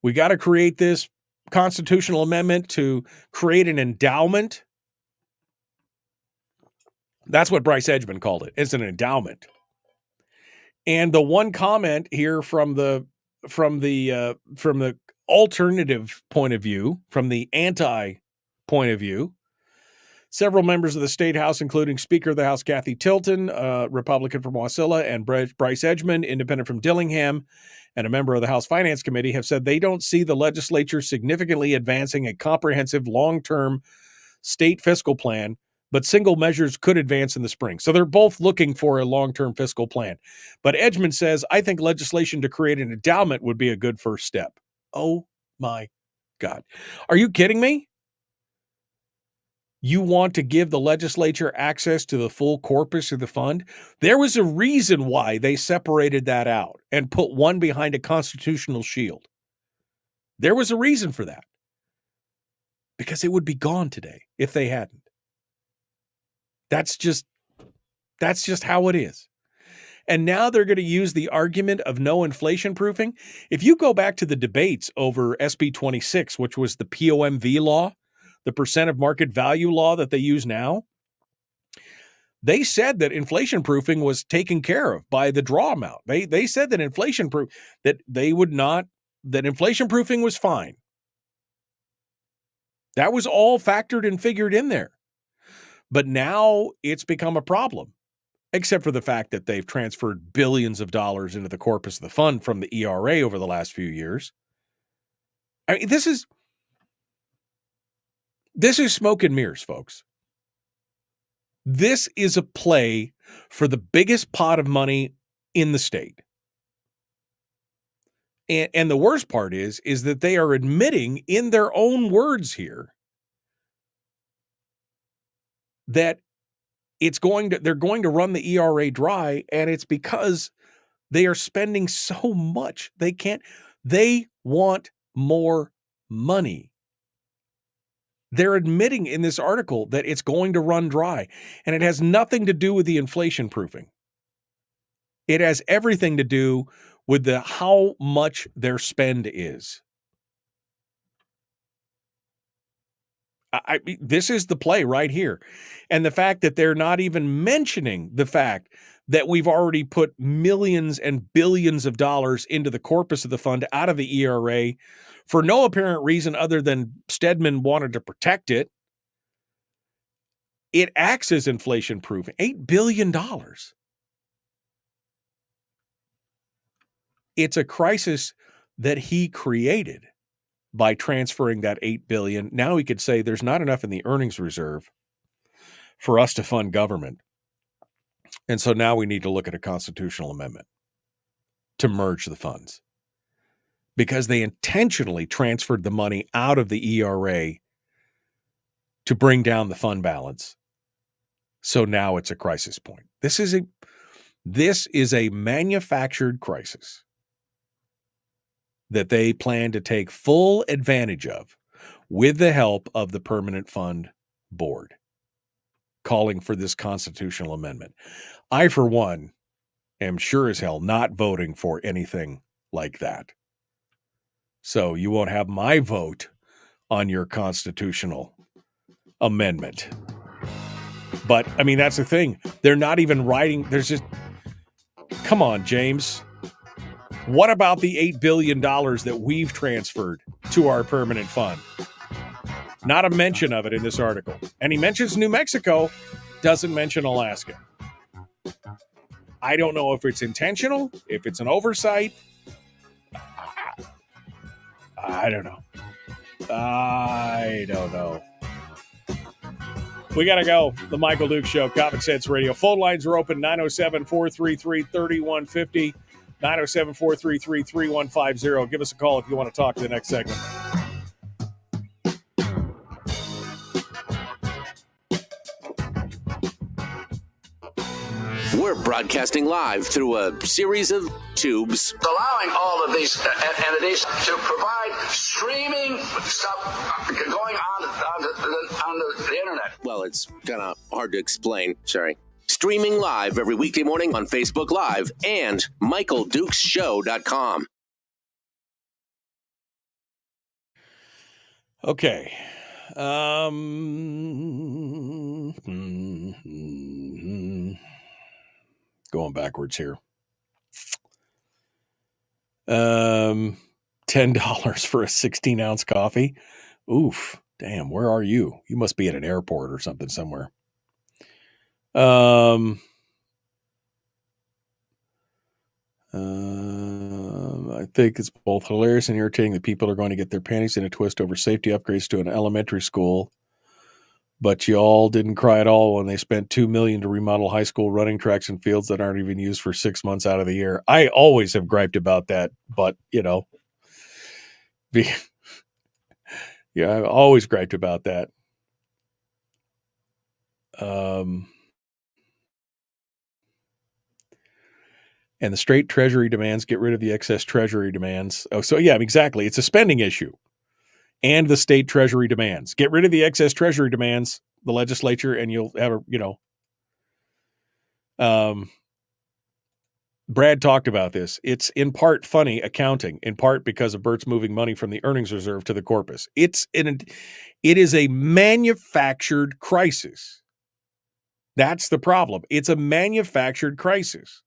We got to create this constitutional amendment to create an endowment. That's what Bryce Edgman called it. It's an endowment. And the one comment here from the alternative point of view, from the anti point of view, several members of the State House, including Speaker of the House Kathy Tilton, Republican from Wasilla, and Bryce Edgman, independent from Dillingham, and a member of the House Finance Committee, have said they don't see the legislature significantly advancing a comprehensive long-term state fiscal plan, but single measures could advance in the spring. So they're both looking for a long-term fiscal plan. But Edgman says, I think legislation to create an endowment would be a good first step. Oh my God. Are you kidding me? You want to give the legislature access to the full corpus of the fund? There was a reason why they separated that out and put one behind a constitutional shield. There was a reason for that. Because it would be gone today if they hadn't. That's just how it is. And now they're going to use the argument of no inflation proofing. If you go back to the debates over SB 26, which was the POMV law, the percent of market value law that they use now, they said that inflation proofing was taken care of by the draw amount. They said that inflation proofing was fine. That was all factored and figured in there. But now it's become a problem, except for the fact that they've transferred billions of dollars into the corpus of the fund from the ERA over the last few years. I mean, this is smoke and mirrors, folks. This is a play for the biggest pot of money in the state. And the worst part is that they are admitting in their own words here that they're going to run the ERA dry, and it's because they are spending so much. They want more money. They're admitting in this article that it's going to run dry, and it has nothing to do with the inflation proofing. It has everything to do with how much their spend is. This is the play right here. And the fact that they're not even mentioning the fact that we've already put millions and billions of dollars into the corpus of the fund out of the ERA for no apparent reason other than Stedman wanted to protect it. It acts as inflation proof. $8 billion. It's a crisis that he created by transferring that $8 billion. Now he could say there's not enough in the earnings reserve for us to fund government. And so now we need to look at a constitutional amendment to merge the funds, because they intentionally transferred the money out of the ERA to bring down the fund balance. So now it's a crisis point. This is a manufactured crisis that they plan to take full advantage of with the help of the Permanent Fund Board, calling for this constitutional amendment. I, for one, am sure as hell not voting for anything like that. So you won't have my vote on your constitutional amendment. But, I mean, that's the thing. They're not even writing. There's just, come on, James. What about the $8 billion that we've transferred to our permanent fund? Not a mention of it in this article. And he mentions New Mexico, doesn't mention Alaska. I don't know if it's intentional, if it's an oversight. I don't know. We got to go. The Michael Duke Show, Common Sense Radio. Phone lines are open, 907-433-3150, 907-433-3150. Give us a call if you want to talk to the next segment. We're broadcasting live through a series of tubes, allowing all of these entities to provide streaming stuff going on the internet. Well, it's kind of hard to explain. Sorry. Streaming live every weekday morning on Facebook Live and MichaelDukesShow.com. Okay. Going backwards here. $10 for a 16-ounce coffee. Oof. Damn, where are you? You must be at an airport or something somewhere. I think it's both hilarious and irritating that people are going to get their panties in a twist over safety upgrades to an elementary school. But you all didn't cry at all when they spent $2 million to remodel high school running tracks and fields that aren't even used for 6 months out of the year. I always have griped about that, but yeah, I always griped about that. And the straight treasury demands, get rid of the excess treasury demands. Oh, so yeah, exactly. It's a spending issue. And the state treasury demands. Get rid of the excess treasury demands, the legislature, and you'll have Brad talked about this. It's in part funny accounting, in part because of Bert's moving money from the earnings reserve to the corpus. It is a manufactured crisis. That's the problem. It's a manufactured crisis.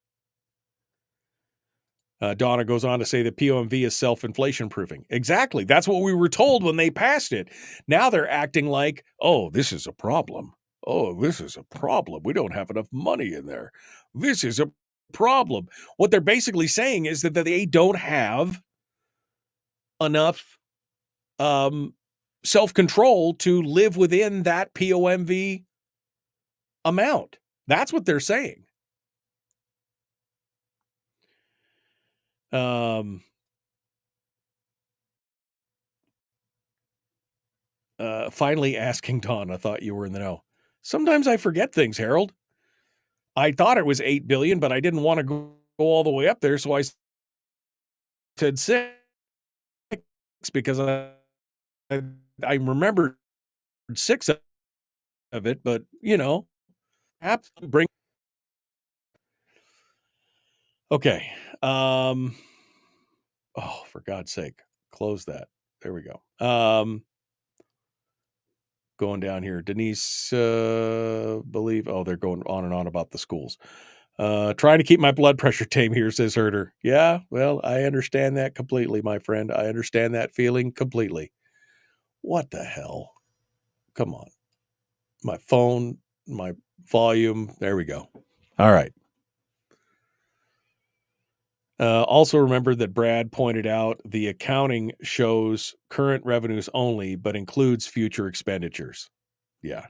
Donna goes on to say that POMV is self-inflation proofing. Exactly. That's what we were told when they passed it. Now they're acting like, oh, this is a problem. Oh, this is a problem. We don't have enough money in there. This is a problem. What they're basically saying is that they don't have enough self-control to live within that POMV amount. That's what they're saying. Finally asking Dawn, I thought you were in the know. Sometimes I forget things, Harold. I thought it was 8 billion, but I didn't want to go all the way up there, so I said 6 because I remembered 6 of it, but bring. Okay. Oh, for God's sake, close that. There we go. Going down here, Denise, they're going on and on about the schools. Trying to keep my blood pressure tame here, says Herder. Yeah, well, I understand that completely, my friend. I understand that feeling completely. What the hell? Come on. My phone, my volume. There we go. All right. Also remember that Brad pointed out the accounting shows current revenues only, but includes future expenditures. Yeah,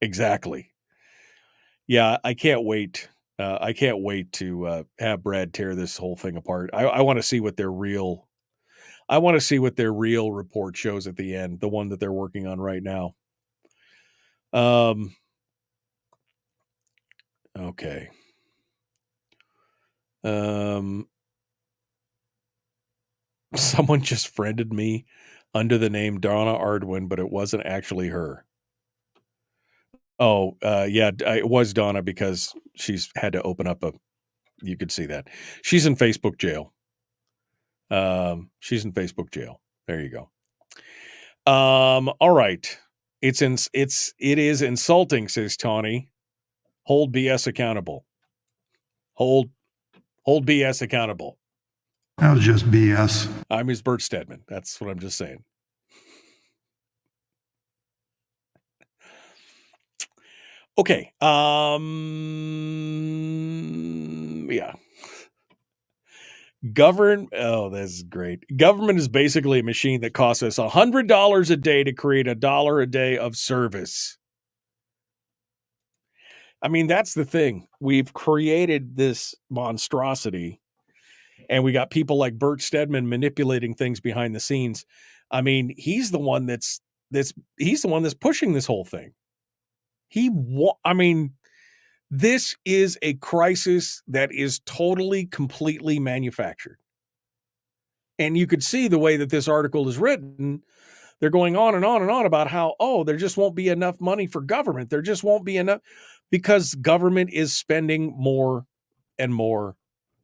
exactly. Yeah, I can't wait. I can't wait to have Brad tear this whole thing apart. I want to see what their real. I want to see what their real report shows at the end, the one that they're working on right now. Okay. Someone just friended me under the name Donna Ardwin, but it wasn't actually her. Oh, yeah, it was Donna because she's had to open up you could see that. She's in Facebook jail. She's in Facebook jail. There you go. All right. It is insulting, says Tawny. Hold BS accountable. Hold BS accountable. That was just BS. I'm his Bert Stedman. That's what I'm just saying. Okay. Yeah. Oh, this is great. Government is basically a machine that costs us $100 a day to create $1 a day of service. I mean, that's the thing. We've created this monstrosity, and we got people like Bert Stedman manipulating things behind the scenes. I mean, he's the one that's pushing this whole thing. This is a crisis that is totally, completely manufactured. And you could see the way that this article is written. They're going on and on and on about how, there just won't be enough money for government. There just won't be enough because government is spending more and more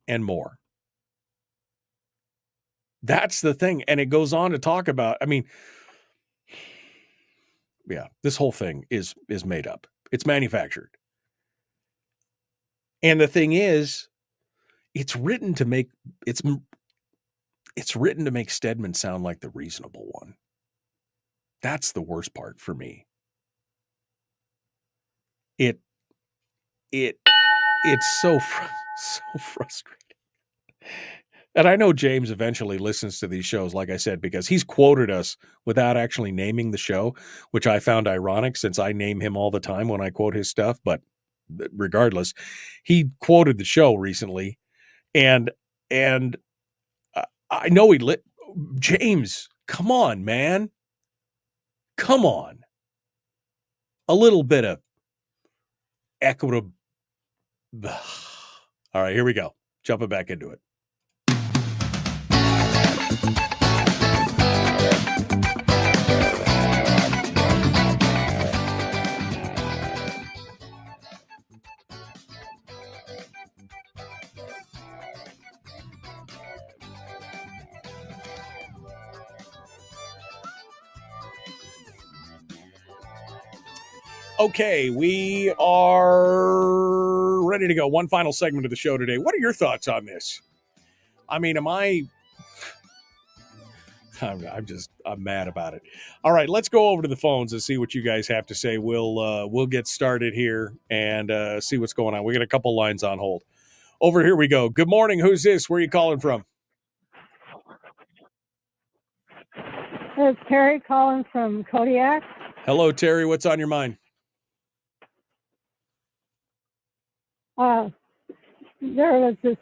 and more. That's the thing. And it goes on to talk about, this whole thing is made up. It's manufactured. And the thing is, it's written to make Stedman sound like the reasonable one. That's the worst part for me. It's so frustrating. And I know James eventually listens to these shows, like I said, because he's quoted us without actually naming the show, which I found ironic since I name him all the time when I quote his stuff. But regardless, he quoted the show recently, and I know James, come on, man. Come on. A little bit of equitable. All right, here we go. Jumping back into it. Okay, we are ready to go. One final segment of the show today. What are your thoughts on this? I'm mad about it. All right, let's go over to the phones and see what you guys have to say. We'll get started here and see what's going on. We got a couple lines on hold. Over here we go. Good morning. Who's this? Where are you calling from? It's Terry calling from Kodiak. Hello, Terry. What's on your mind? There was this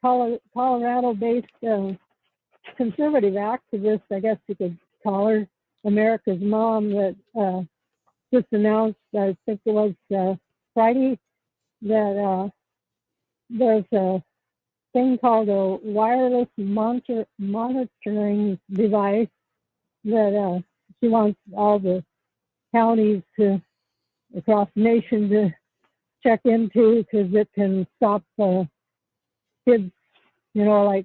Colorado-based conservative activist, I guess you could call her, America's Mom, that just announced, I think it was Friday, that there's a thing called a wireless monitoring device that she wants all the counties across the nation to check into, because it can stop kids, like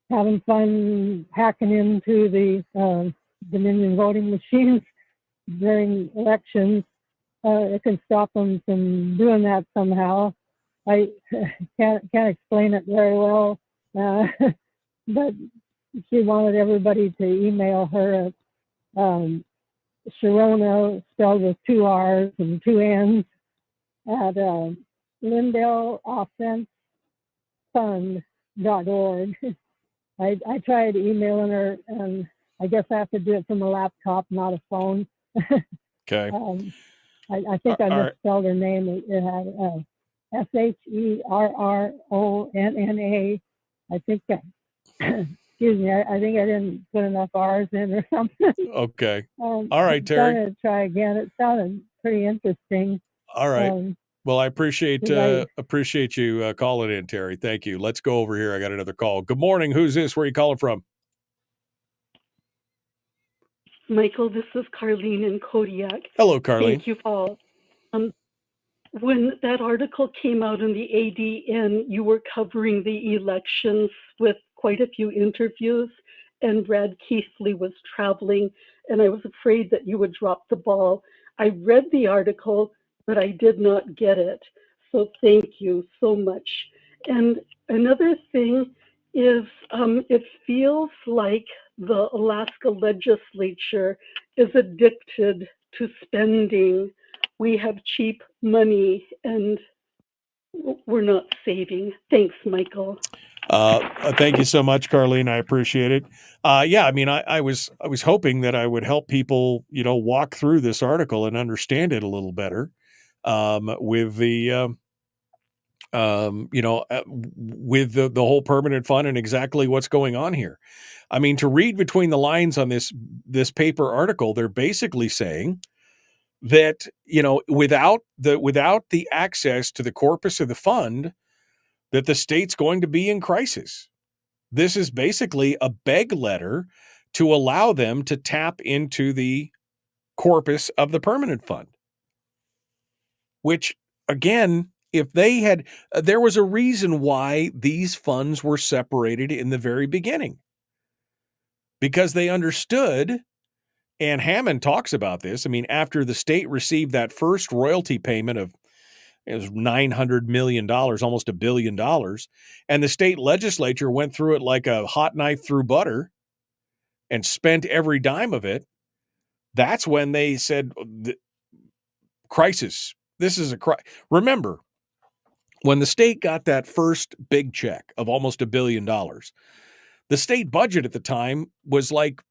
having fun hacking into the Dominion voting machines during elections. It can stop them from doing that somehow. I can't explain it very well, but she wanted everybody to email her at Sharona, spelled with 2 R's and 2 N's, at LindellOffenseFund.org. I tried emailing her, and I guess I have to do it from a laptop, not a phone. Okay. I think I misspelled her name. It had SHERRONNA. I think excuse me. I think I didn't put enough R's in or something. Okay. All right, Terry. I'm going to try again. It sounded pretty interesting. All right. Well, I appreciate you calling in, Terry. Thank you. Let's go over here. I got another call. Good morning. Who's this? Where are you calling from? Michael, this is Carlene in Kodiak. Hello, Carlene. Thank you, Paul. When that article came out in the ADN, you were covering the elections with quite a few interviews, and Brad Keithley was traveling, and I was afraid that you would drop the ball. I read the article, but I did not get it. So thank you so much. And another thing is it feels like the Alaska legislature is addicted to spending. We have cheap money and we're not saving. Thanks, Michael. Thank you so much, Carlene. I appreciate it. Yeah, I mean, I was hoping that I would help people, walk through this article and understand it a little better, with the, with the whole permanent fund and exactly what's going on here. I mean, to read between the lines on this paper article, they're basically saying that, without the access to the corpus of the fund, that the state's going to be in crisis. This is basically a beg letter to allow them to tap into the corpus of the permanent fund, which, again, if they had, there was a reason why these funds were separated in the very beginning, because they understood, and Hammond talks about this. I mean, after the state received that first royalty payment of, it was $900 million, almost $1 billion. And the state legislature went through it like a hot knife through butter and spent every dime of it. That's when they said, crisis. This is a crisis. Remember, when the state got that first big check of almost $1 billion, the state budget at the time was like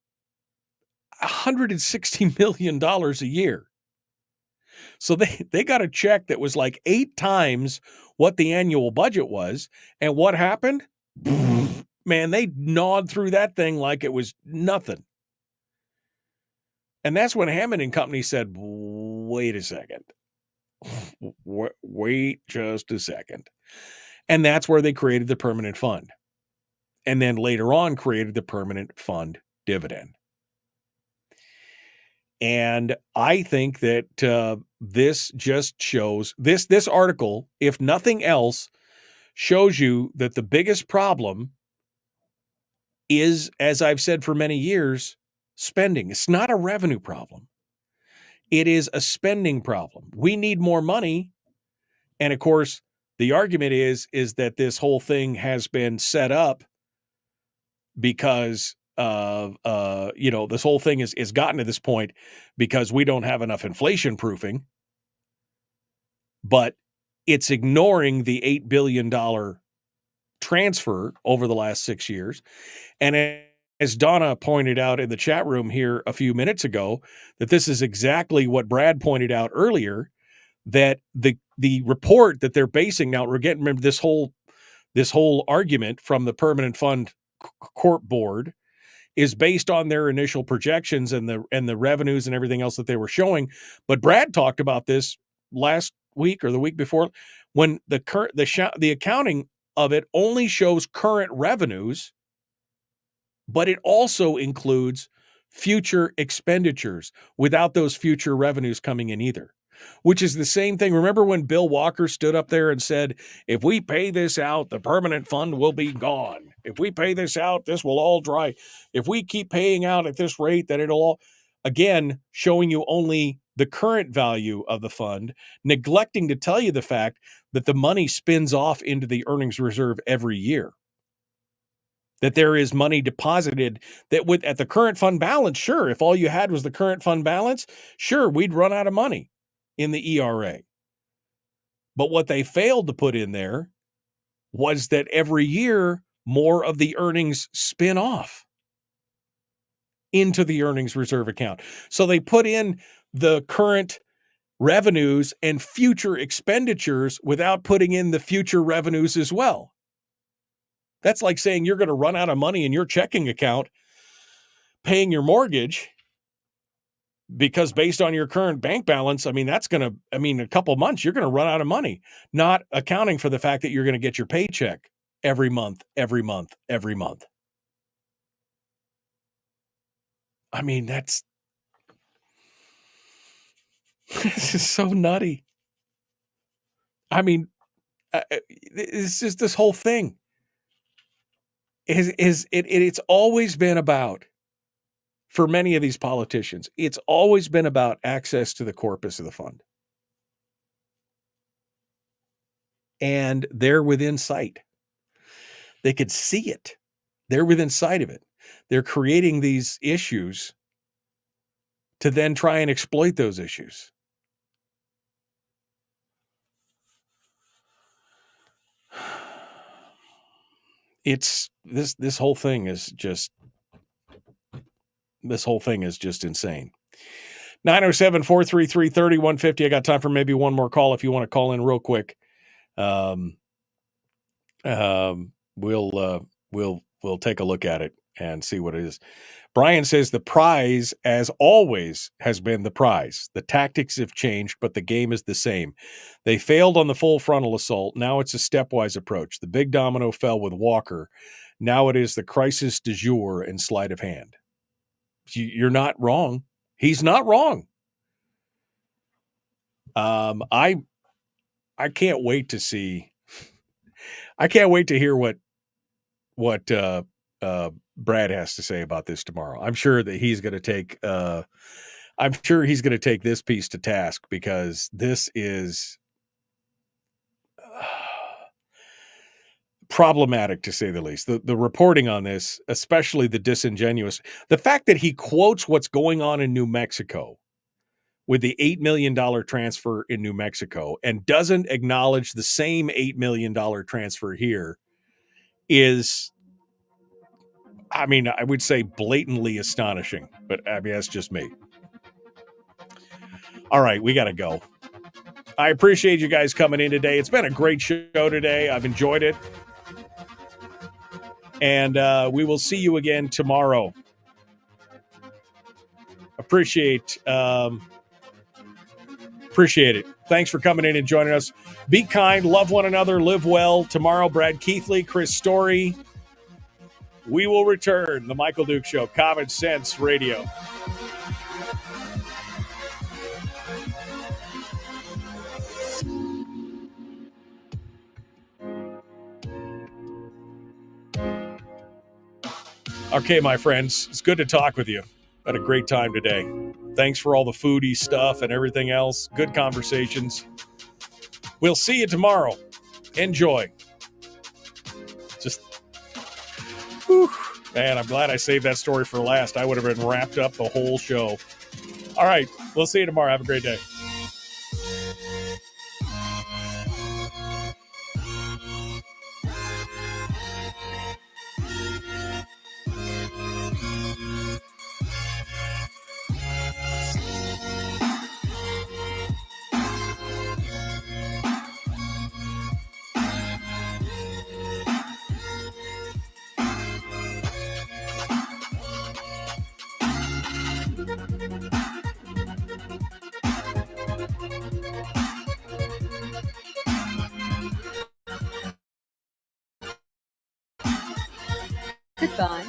$160 million a year. So they got a check that was like 8 times what the annual budget was. And what happened? Man, they gnawed through that thing like it was nothing. And that's when Hammond and Company said, wait a second. Wait just a second. And that's where they created the permanent fund. And then later on created the permanent fund dividend. And I think that this just shows, this article, if nothing else, shows you that the biggest problem is, as I've said for many years, spending. It's not a revenue problem. It is a spending problem. We need more money. And of course, the argument is that this whole thing has been set up because this whole thing is gotten to this point because we don't have enough inflation proofing, but it's ignoring the $8 billion transfer over the last 6 years. And as Donna pointed out in the chat room here a few minutes ago, that this is exactly what Brad pointed out earlier, that the report that they're basing, now we're getting, remember this whole argument from the Permanent Fund Corp board is based on their initial projections and the revenues and everything else that they were showing. But Brad talked about this last week or the week before, when the accounting of it only shows current revenues, but it also includes future expenditures without those future revenues coming in either, which is the same thing. Remember when Bill Walker stood up there and said, if we pay this out, the permanent fund will be gone. If we pay this out, this will all dry. If we keep paying out at this rate, then it'll all, again, showing you only the current value of the fund, neglecting to tell you the fact that the money spins off into the earnings reserve every year. That there is money deposited that at the current fund balance, sure, if all you had was the current fund balance, sure, we'd run out of money in the ERA. But what they failed to put in there was that every year, more of the earnings spin off into the earnings reserve account. So they put in the current revenues and future expenditures without putting in the future revenues as well. That's like saying you're going to run out of money in your checking account paying your mortgage because based on your current bank balance, that's going to, a couple months, you're going to run out of money, not accounting for the fact that you're going to get your paycheck every month. This is so nutty. It's just this whole thing. It's always been about, for many of these politicians, it's always been about access to the corpus of the fund. And they're within sight. They could see it. They're within sight of it. They're creating these issues to then try and exploit those issues. It's this whole thing is just insane. 907-433-3150. I got time for maybe one more call if you want to call in real quick. We'll take a look at it and see what it is. Brian says the prize, as always, has been the prize. The tactics have changed, but the game is the same. They failed on the full frontal assault. Now it's a stepwise approach. The big domino fell with Walker. Now it is the crisis du jour and sleight of hand. You're not wrong. He's not wrong. I can't wait to see. I can't wait to hear what Brad has to say about this tomorrow. I'm sure that he's going to take. I'm sure he's going to take this piece to task because this is problematic to say the least. The reporting on this, especially the disingenuous, the fact that he quotes what's going on in New Mexico with the $8 million transfer in New Mexico and doesn't acknowledge the same $8 million transfer here is, I would say blatantly astonishing, but that's just me. All right, we got to go. I appreciate you guys coming in today. It's been a great show today. I've enjoyed it. And we will see you again tomorrow. Appreciate it. Thanks for coming in and joining us. Be kind, love one another, live well. Tomorrow, Brad Keithley, Chris Story. We will return. The Michael Duke Show, Common Sense Radio. Okay, my friends, it's good to talk with you. Had a great time today. Thanks for all the foodie stuff and everything else. Good conversations. We'll see you tomorrow. Enjoy. Man, I'm glad I saved that story for last. I would have been wrapped up the whole show. All right, we'll see you tomorrow. Have a great day. Goodbye.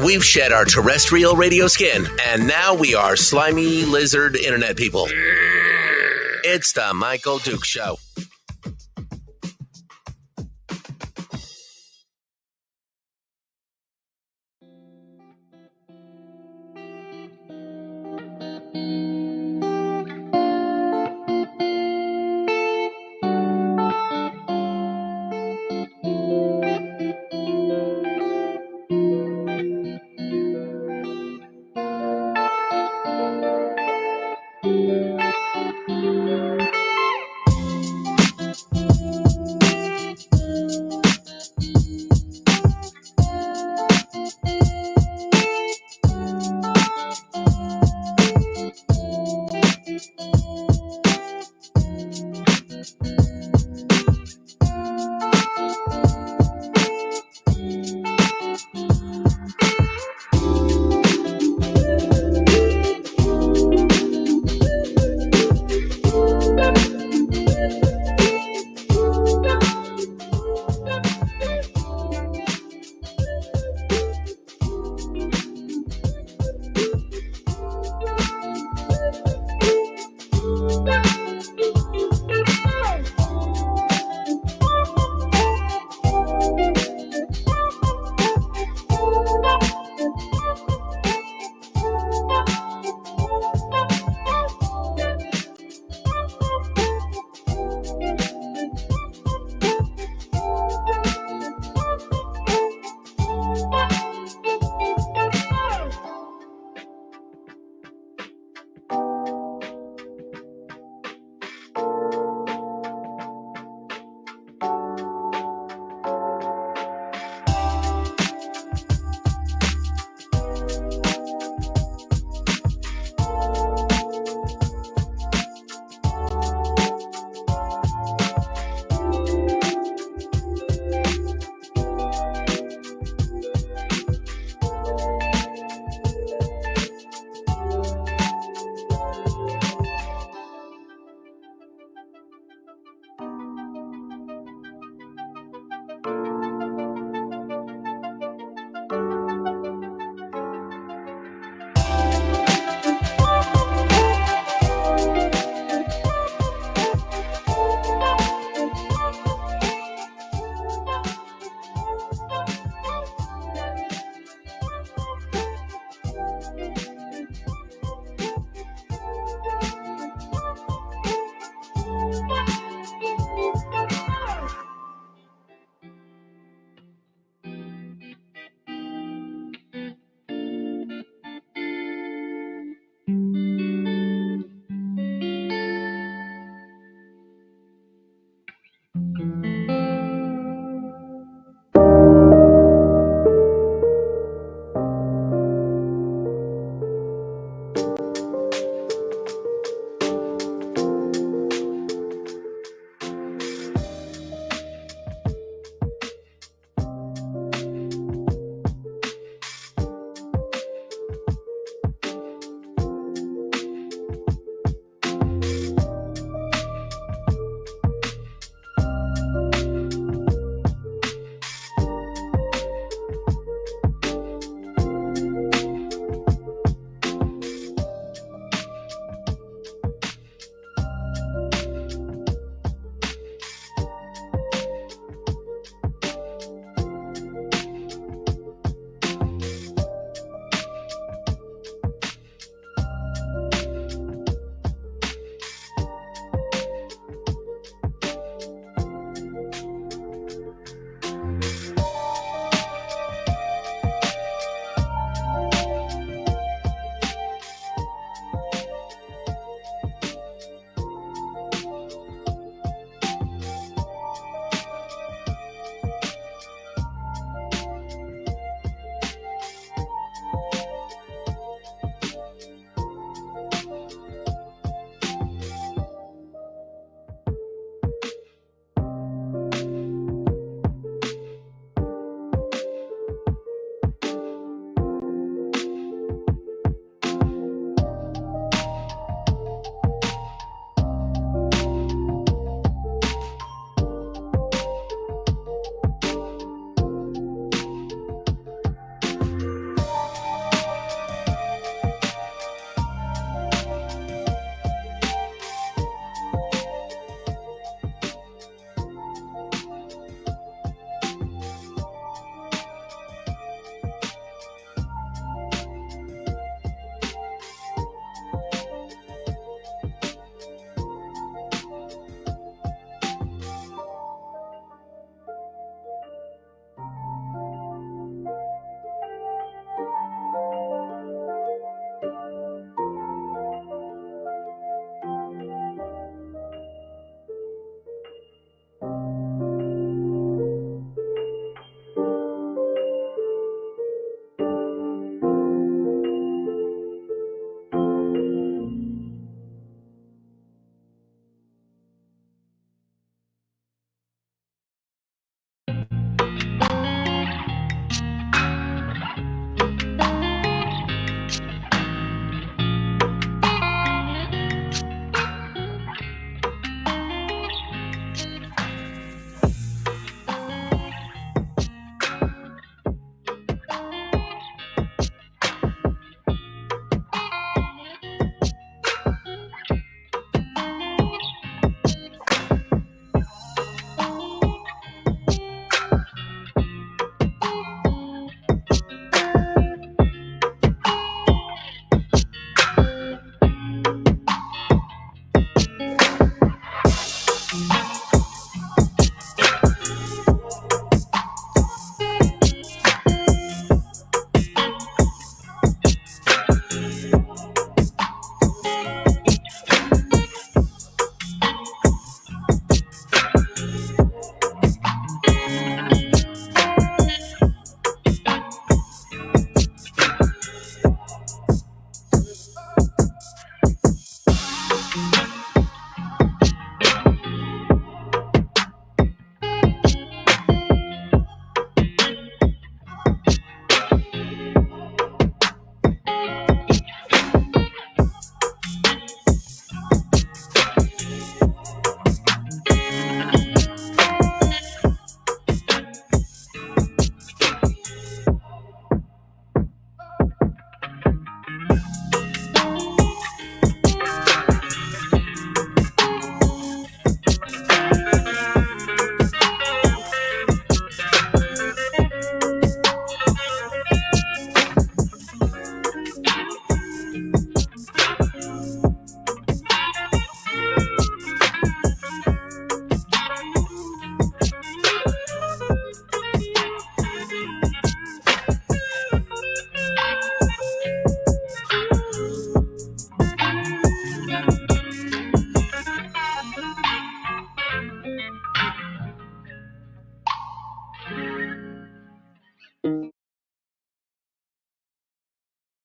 We've shed our terrestrial radio skin, and now we are slimy lizard internet people. It's the Michael Duke Show.